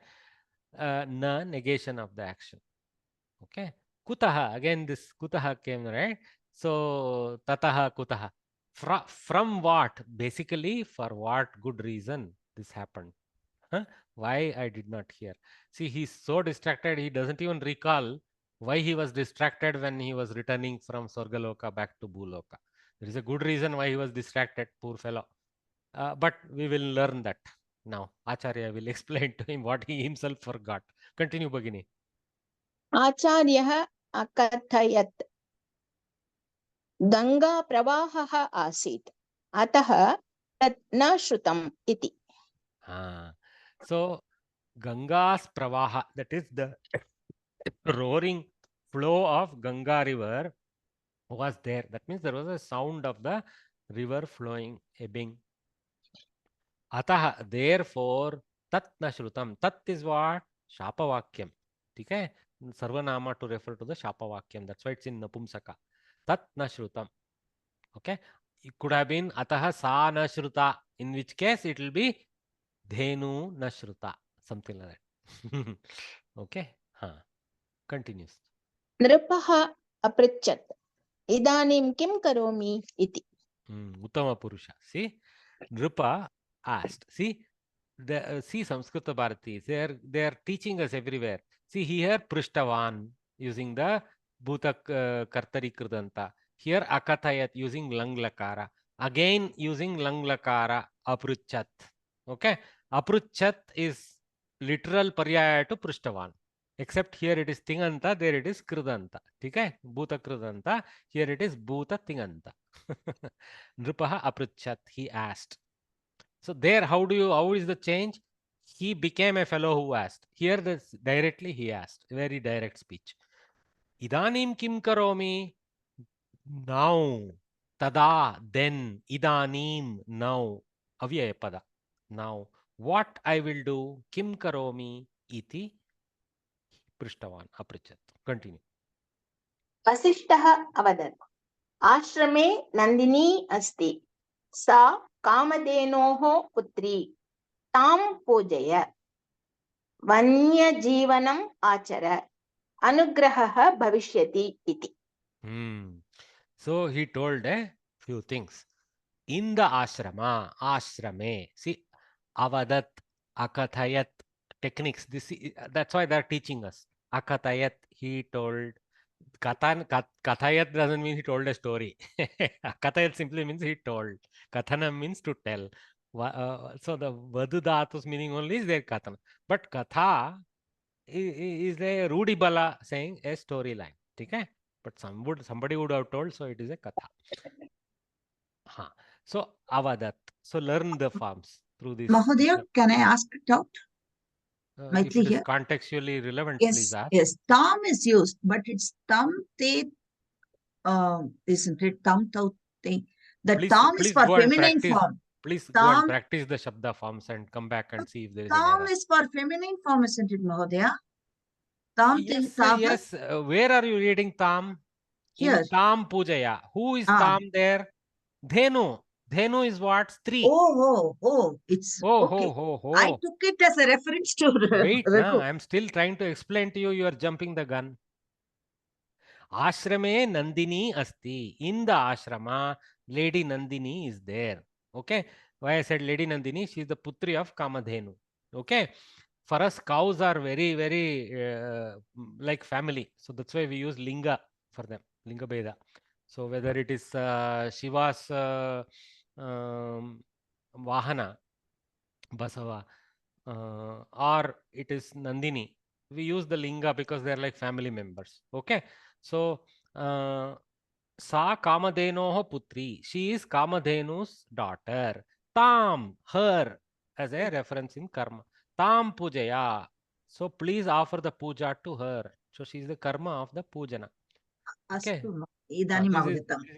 Na, negation of the action. Okay? Kutaha, again this kutaha came, right? So, tataha kutaha. From what? Basically, for what good reason this happened? Huh? Why I did not hear? See, he's so distracted, he doesn't even recall why he was distracted when he was returning from Swargaloka back to Bhuloka. There is a good reason why he was distracted, poor fellow. But we will learn that now. Acharya will explain to him what he himself forgot. Continue, Bhagini. आचार्यः अकथयत् गङ्गा प्रवाहः आसीत् अतः तत् न श्रुतम् इति. So Ganga's pravaha, that is the roaring flow of Ganga river, was there. That means there was a sound of the river flowing, ebbing. Ataha, therefore, tat na shrutam. Tat is what? Shapavakyam. Okay? Sarvanama to refer to the Shapavakyam. That's why it's in Napumsaka. Tat na shrutam. Okay? It could have been Ataha sa na shruta, in which case it will be Dhenu na shruta. Something like that. Okay? Continues. नृपः अपृच्छत् इदानीं किं करोमि इति. Uttama Purusha. See? Nripa asked. See Samskrita Bharati. They are teaching us everywhere. See here Prishtavan using the Bhuta Kartari Kridanta. Here Akathayat using Lang Lakara. Again using Lang Lakara Apruchat. Okay? Apruchat is literal paryaya to Prishtavan. Except here it is Tinganta, there it is Kridanta. Okay? Bhuta Kridanta. Here it is Bhuta Tinganta. Nripaha Apruchat. He asked. So there, how is the change? He became a fellow who asked. Here, this directly he asked. Very direct speech. Idanim kim karomi? Now. Tada, then. Idanim, now. Avyaya pada. Now. What I will do? Kim karomi? Iti. Prishtavan. Aprichat. Continue. वसिष्ठः अवदत् आश्रमे नन्दिनी अस्ति सा कामधेनोः पुत्री तां पूजय वन्यजीवनम् आचर अनुग्रहः भविष्यति इति. So he told a few things. In the ashrame, see, avadat, akathayat, techniques. That's why they're teaching us. Akathayat, he told. Kathayat doesn't mean he told a story. Kathayat simply means he told. Kathanam means to tell. So the Vadu Dhatu's meaning only is their Kathana. But Katha is a Rudi Bala saying a storyline. Okay? But somebody would have told, so it is a Katha. So Avadat. So learn the forms through this. Mahodaya, can I ask a doubt? If it is contextually relevant, please ask. Yes, tam is used, but it's tam te, isn't it? Tam tau te. The tam is for feminine form. Please go and practice the Shabda forms and come back and see if there is an error. Tam is for feminine form, isn't it, Mahodaya? Tam yes, yes. Where are you reading tam? Here. In tam pujaya. Who is tam there? Dhenu. Dhenu is what? Stri. It's okay. I took it as a reference to Wait, I am still trying to explain to you. You are jumping the gun. Ashrame Nandini asti. In the ashrama, Lady Nandini is there. Okay. Why I said Lady Nandini? She is the putri of Kamadhenu. Okay. For us, cows are very, very like family. So that's why we use linga for them. Linga Beda. So whether it is Shiva's Vahana, Basava, or it is Nandini, we use the linga because they are like family members. Okay. So Sa Kamadhenoho Putri. She is Kamadhenu's daughter. Tam, her, as a reference in karma. Tam Pujaya. So please offer the puja to her. So she is the karma of the pujana. Okay. This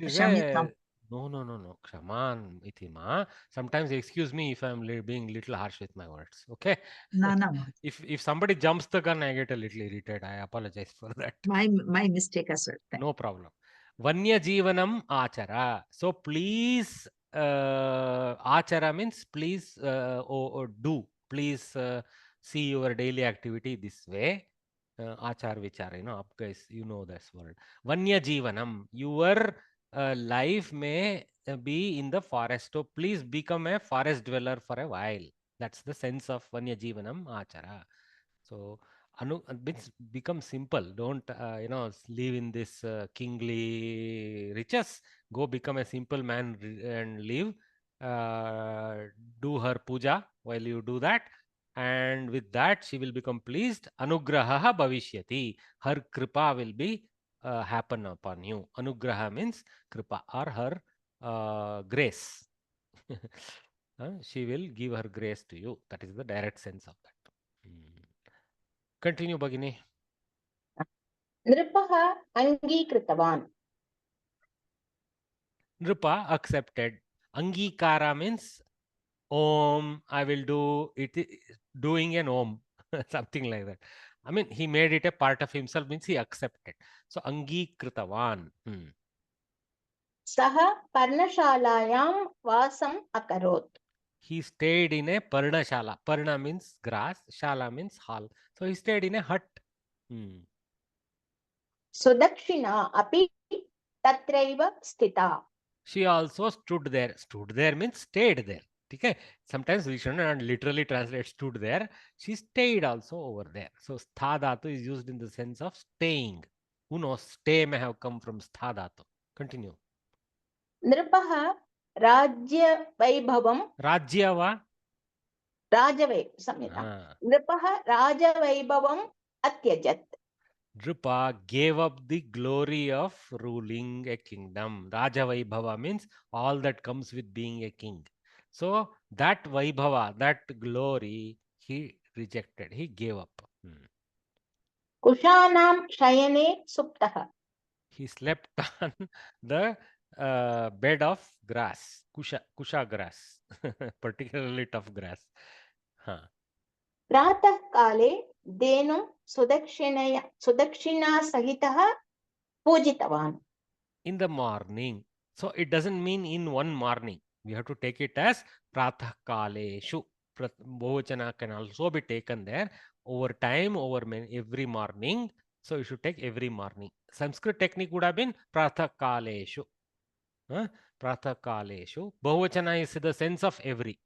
is a, no. Kshaman itima. Sometimes excuse me if I am being little harsh with my words. Okay. No. If somebody jumps the gun, I get a little irritated. I apologize for that. My mistake as well. No problem. Vanya Jivanam Achara. So please, Achara means please or do. Please see your daily activity this way. Achar Vichara, up guys, you know this word. Vanya Jivanam. Your life may be in the forest. So please become a forest dweller for a while. That's the sense of Vanya Jivanam Achara. So become simple. Don't live in this kingly riches. Go become a simple man and live. Do her puja while you do that, and with that she will become pleased. Anugraha bhavishyati. Her kripa will be happen upon you. Anugraha means kripa or her grace. She will give her grace to you. That is the direct sense of that. Continue, Bhagini. Nripaha angīkritavan. Nripa accepted. Angikara means Om, I will do it, doing an Om, something like that. I mean, he made it a part of himself, means he accepted. So, Angīkritavan. Saha parnashalayam vasam akarot. He stayed in a Parnashala. Parna means grass, Shala means hall. So, he stayed in a hut. Sudakshina api tatraiva sthita. She also stood there. Stood there means stayed there. Okay. Sometimes we should not literally translate stood there. She stayed also over there. So stha dhatu is used in the sense of staying. Who knows? Stay may have come from stha dhatu. Continue. Nripaha rajya vaibhavam. Rajya va? Rajavai. Samita. Nripaha raja vaibhavam atyajat. Nripa gave up the glory of ruling a kingdom. Raja Vaibhava means all that comes with being a king. So that Vaibhava, that glory, he rejected. He gave up. Kushanam shayane suptaha. He slept on the bed of grass, kusha grass, particularly tough grass. Pratah kale denum sudakshina sahitaha pujitavan. In the morning. So it doesn't mean in one morning. We have to take it as pratah kaleshu. Bahuvachana can also be taken there over time, over every morning. So you should take every morning. Sanskrit technique would have been pratah kaleshu. Pratah kaleshu. Bahuvachana is the sense of every.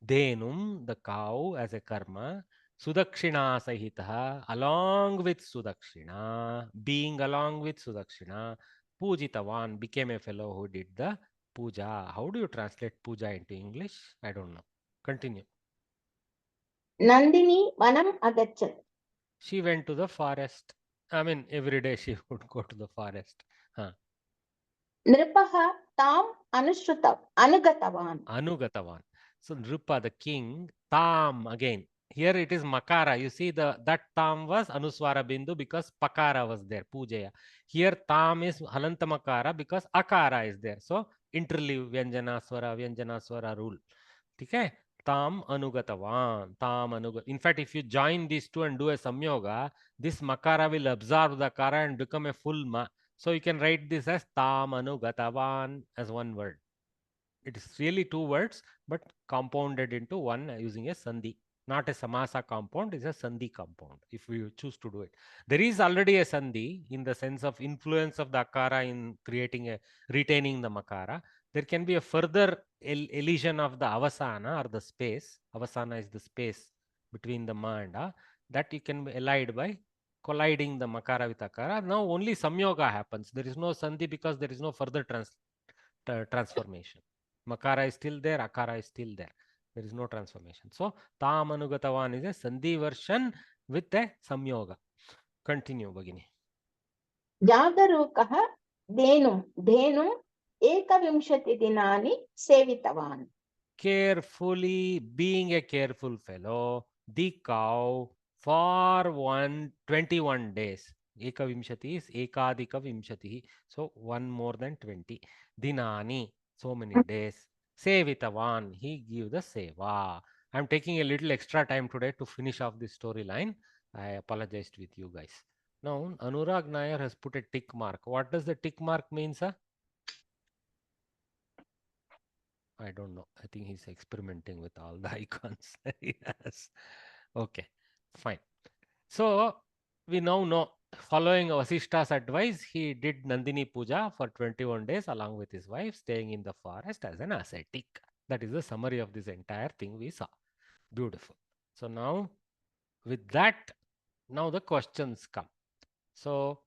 Denum, the cow as a karma, Sudakshina Sahitaha, along with Sudakshina, being along with Sudakshina, Pujitavan became a fellow who did the puja. How do you translate puja into English? I don't know. Continue. Nandini Vanam Agachat. She went to the forest. I mean, every day she would go to the forest. Nripaha Tam Anugatavan. Anugatavan. So Nripa, the king, Tam again. Here it is Makara. You see that Tam was Anuswara Bindu because Pakara was there, Pujaya. Here Tam is Halanta Makara because Akara is there. So interleave Vyanjana Swara rule. Okay? Tam Anugatavan. Tam Anugat. In fact, if you join these two and do a Samyoga, this Makara will absorb the Kara and become a full Ma. So you can write this as Tam Anugatavan as one word. It is really two words, but compounded into one using a sandhi. Not a samasa compound, it's a sandhi compound if we choose to do it. There is already a sandhi in the sense of influence of the akara in retaining the makara. There can be a further elision of the avasana or the space. Avasana is the space between the ma and a. That you can be elide by colliding the makara with akara. Now only samyoga happens. There is no sandhi because there is no further transformation. Makara is still there, akara is still there. There is no transformation. So, Tam Anugatavan is a sandhi version with a samyoga. Continue, Bhagini. Jagarukaha Dhenu Ekavimshati Dinani Sevitavan. Carefully, being a careful fellow, the cow for 21 days. Ekavimshati is Ekadika Vimshati. So, one more than 20. Dinani, so many days. Sevitavan, he gave the seva. I'm taking a little extra time today to finish off this storyline. I apologized with you guys. Now, Anurag Nair has put a tick mark. What does the tick mark mean, sir? I don't know. I think he's experimenting with all the icons. Yes. Okay, fine. So, we now know, following Vasishta's advice, he did Nandini Puja for 21 days along with his wife, staying in the forest as an ascetic. That is the summary of this entire thing we saw. Beautiful. So, now with that, now the questions come. So,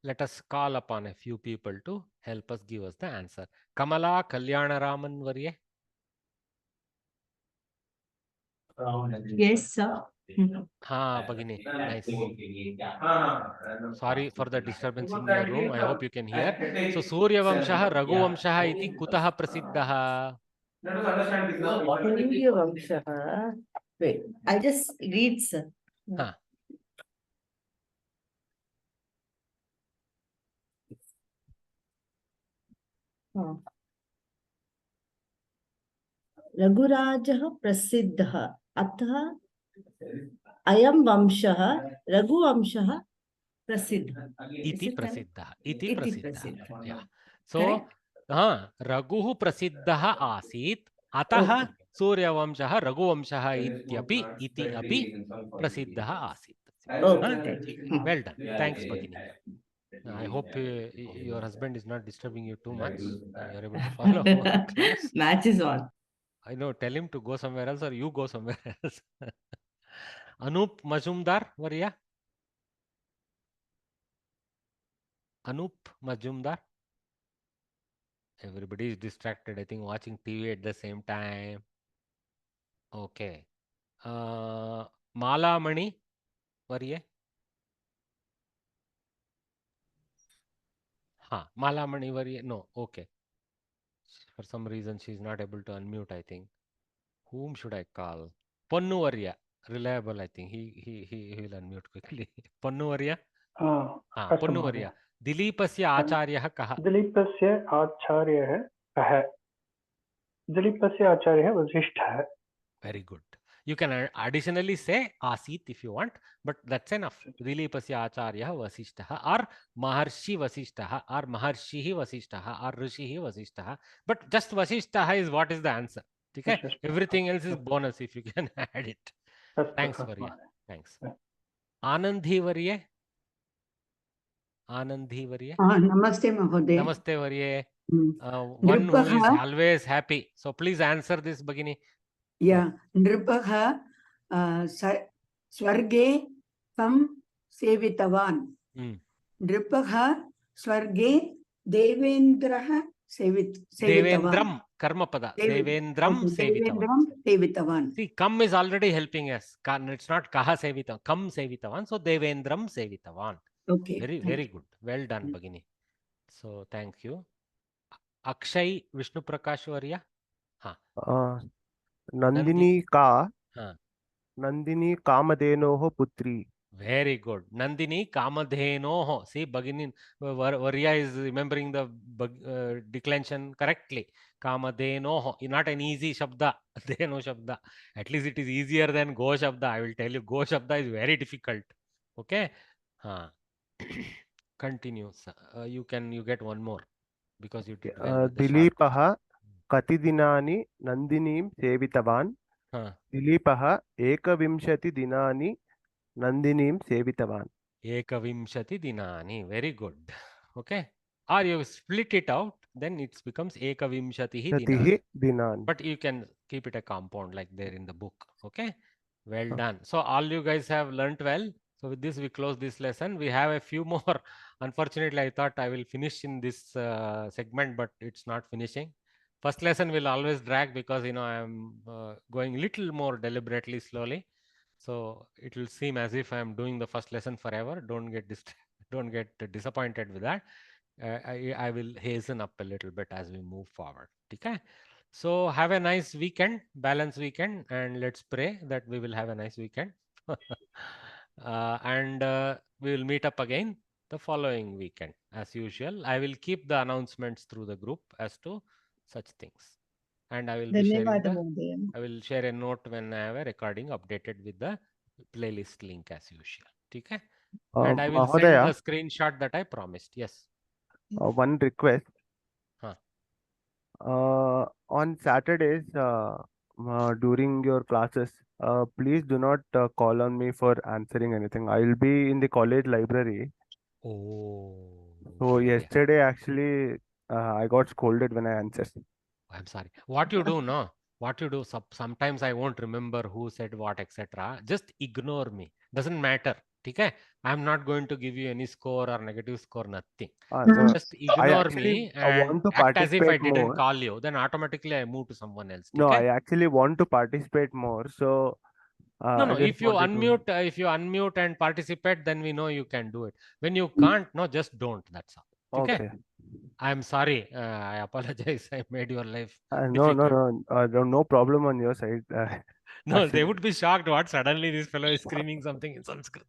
let us call upon a few people to help us give us the answer. Kamala Kalyanaraman Varye. Yes, sir. Bhagini, nice. Sorry for the disturbance in your room. I hope you can hear. So, Surya Vamshaha, Raghu Vamshaha iti kutaha prasiddaha? Surya Vamshaha. Wait, I'll just read, sir. रघुराजः प्रसिद्धः अतः अयं वंशः रघुवंशः प्रसिद्धः इति प्रसिद्धः इति प्रसिद्धः. Yeah. So रघुः प्रसिद्धः आसीत् अतः सूर्यवंशः रघुवंशः इत्यपि इति अपि प्रसिद्धः आसीत्. Well done. Thanks, Bhagini. I hope your husband is not disturbing you too much. You're able to follow our class. Match is on. I know. Tell him to go somewhere else or you go somewhere else. Anup Majumdar, Varya. Anup Majumdar. Everybody is distracted, I think, watching TV at the same time. Okay. Mala Mani, Varye. Mala Mani, Varye. No, okay. For some reason, she is not able to unmute, I think. Whom should I call? Ponnu Varya. Reliable, I think. He will unmute quickly. Ponnu Varya. Ponnu Varya. Dilipasya Acharyah Kaha. Dilipasya Acharyah Kaha. Dilipasya Acharyah Vasishtha. Very good. You can additionally say Asit if you want, but that's enough. Dilipasya Acharyah Vasishtha or Maharshi Vasishtha or Maharshihi Vasishtha or Rishihi Vasishtha. But just Vasishtha is what is the answer. Okay? Everything else is bonus if you can add it. Thanks, Varya. Thanks. Anandhi Varye. Anandhi Varye. Namaste, Mahoday. Namaste, Varye. One who is always happy. So please answer this, Bhagini. Yeah, Nripaha Swarge Kam Sevitavan. Nripaha Swarge Devendraha Devendram Karmapada. Devendram Sevitavan. See, Kam is already helping us. It's not Kaha Sevitavan. Kam Sevitavan. So Devendram Sevitavan. Okay. Very good. Well done, Bhagini. So thank you. Akshay Vishnu Prakash Varya. Nandini Kamadenoho Putri. Very good. Nandini Kamadhenoho. See, Bhagini Varya is remembering the declension correctly. Kamadhenoho. Not an easy Shabda. Dheno Shabda. At least it is easier than Go Shabda. I will tell you, Go Shabda is very difficult. Okay. Continue. You get one more because you did well with the Dileepaha Katidinani Nandinim Sevitavan. Dileepaha Ekavimshati Dinani Nandinim Sevitavan. Ekavimshati Dinani. Very good. Okay. Or you split it out, then it becomes Ekavimshatihi Dinani. But you can keep it a compound like there in the book. Okay. Well done. So all you guys have learnt well. So with this, we close this lesson. We have a few more. Unfortunately, I thought I will finish in this segment, but it's not finishing. First lesson will always drag because, I am going a little more deliberately slowly. So it will seem as if I am doing the first lesson forever. Don't get disappointed with that. I will hasten up a little bit as we move forward. Okay. So have a nice weekend, balanced weekend, and let's pray that we will have a nice weekend. And we will meet up again the following weekend as usual. I will keep the announcements through the group as to such things, and I will be sharing I will share a note when I have a recording updated with the playlist link as usual. Okay. And I will send the screenshot that I promised. Yes. One request. On Saturdays, during your classes, please do not call on me for answering anything. I will be in the college library. So yesterday, actually, I got scolded when I answered. I'm sorry. What you do, no? What you do, sometimes I won't remember who said what, etc. Just ignore me. Doesn't matter. Okay? I'm not going to give you any score or negative score, nothing. Just ignore me and act as if I didn't call you. Then automatically I move to someone else. No, I actually want to participate more. So no. If you unmute and participate, then we know you can do it. When you can't, no, just don't. That's all. Okay. I'm sorry. I apologize. I made your life difficult. No problem on your side. No, actually, they would be shocked. What suddenly this fellow is screaming something in Sanskrit.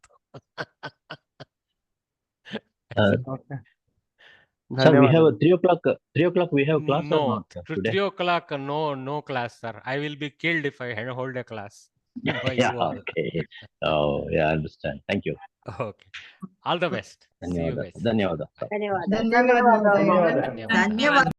Sir, we have a 3 o'clock. 3 o'clock we have class or not? Today? 3 o'clock. No class, sir. I will be killed if I hold a class. Okay. Oh, yeah, I understand. Thank you. Okay. All the best. See you guys. Dhanyawada. Dhanyawada.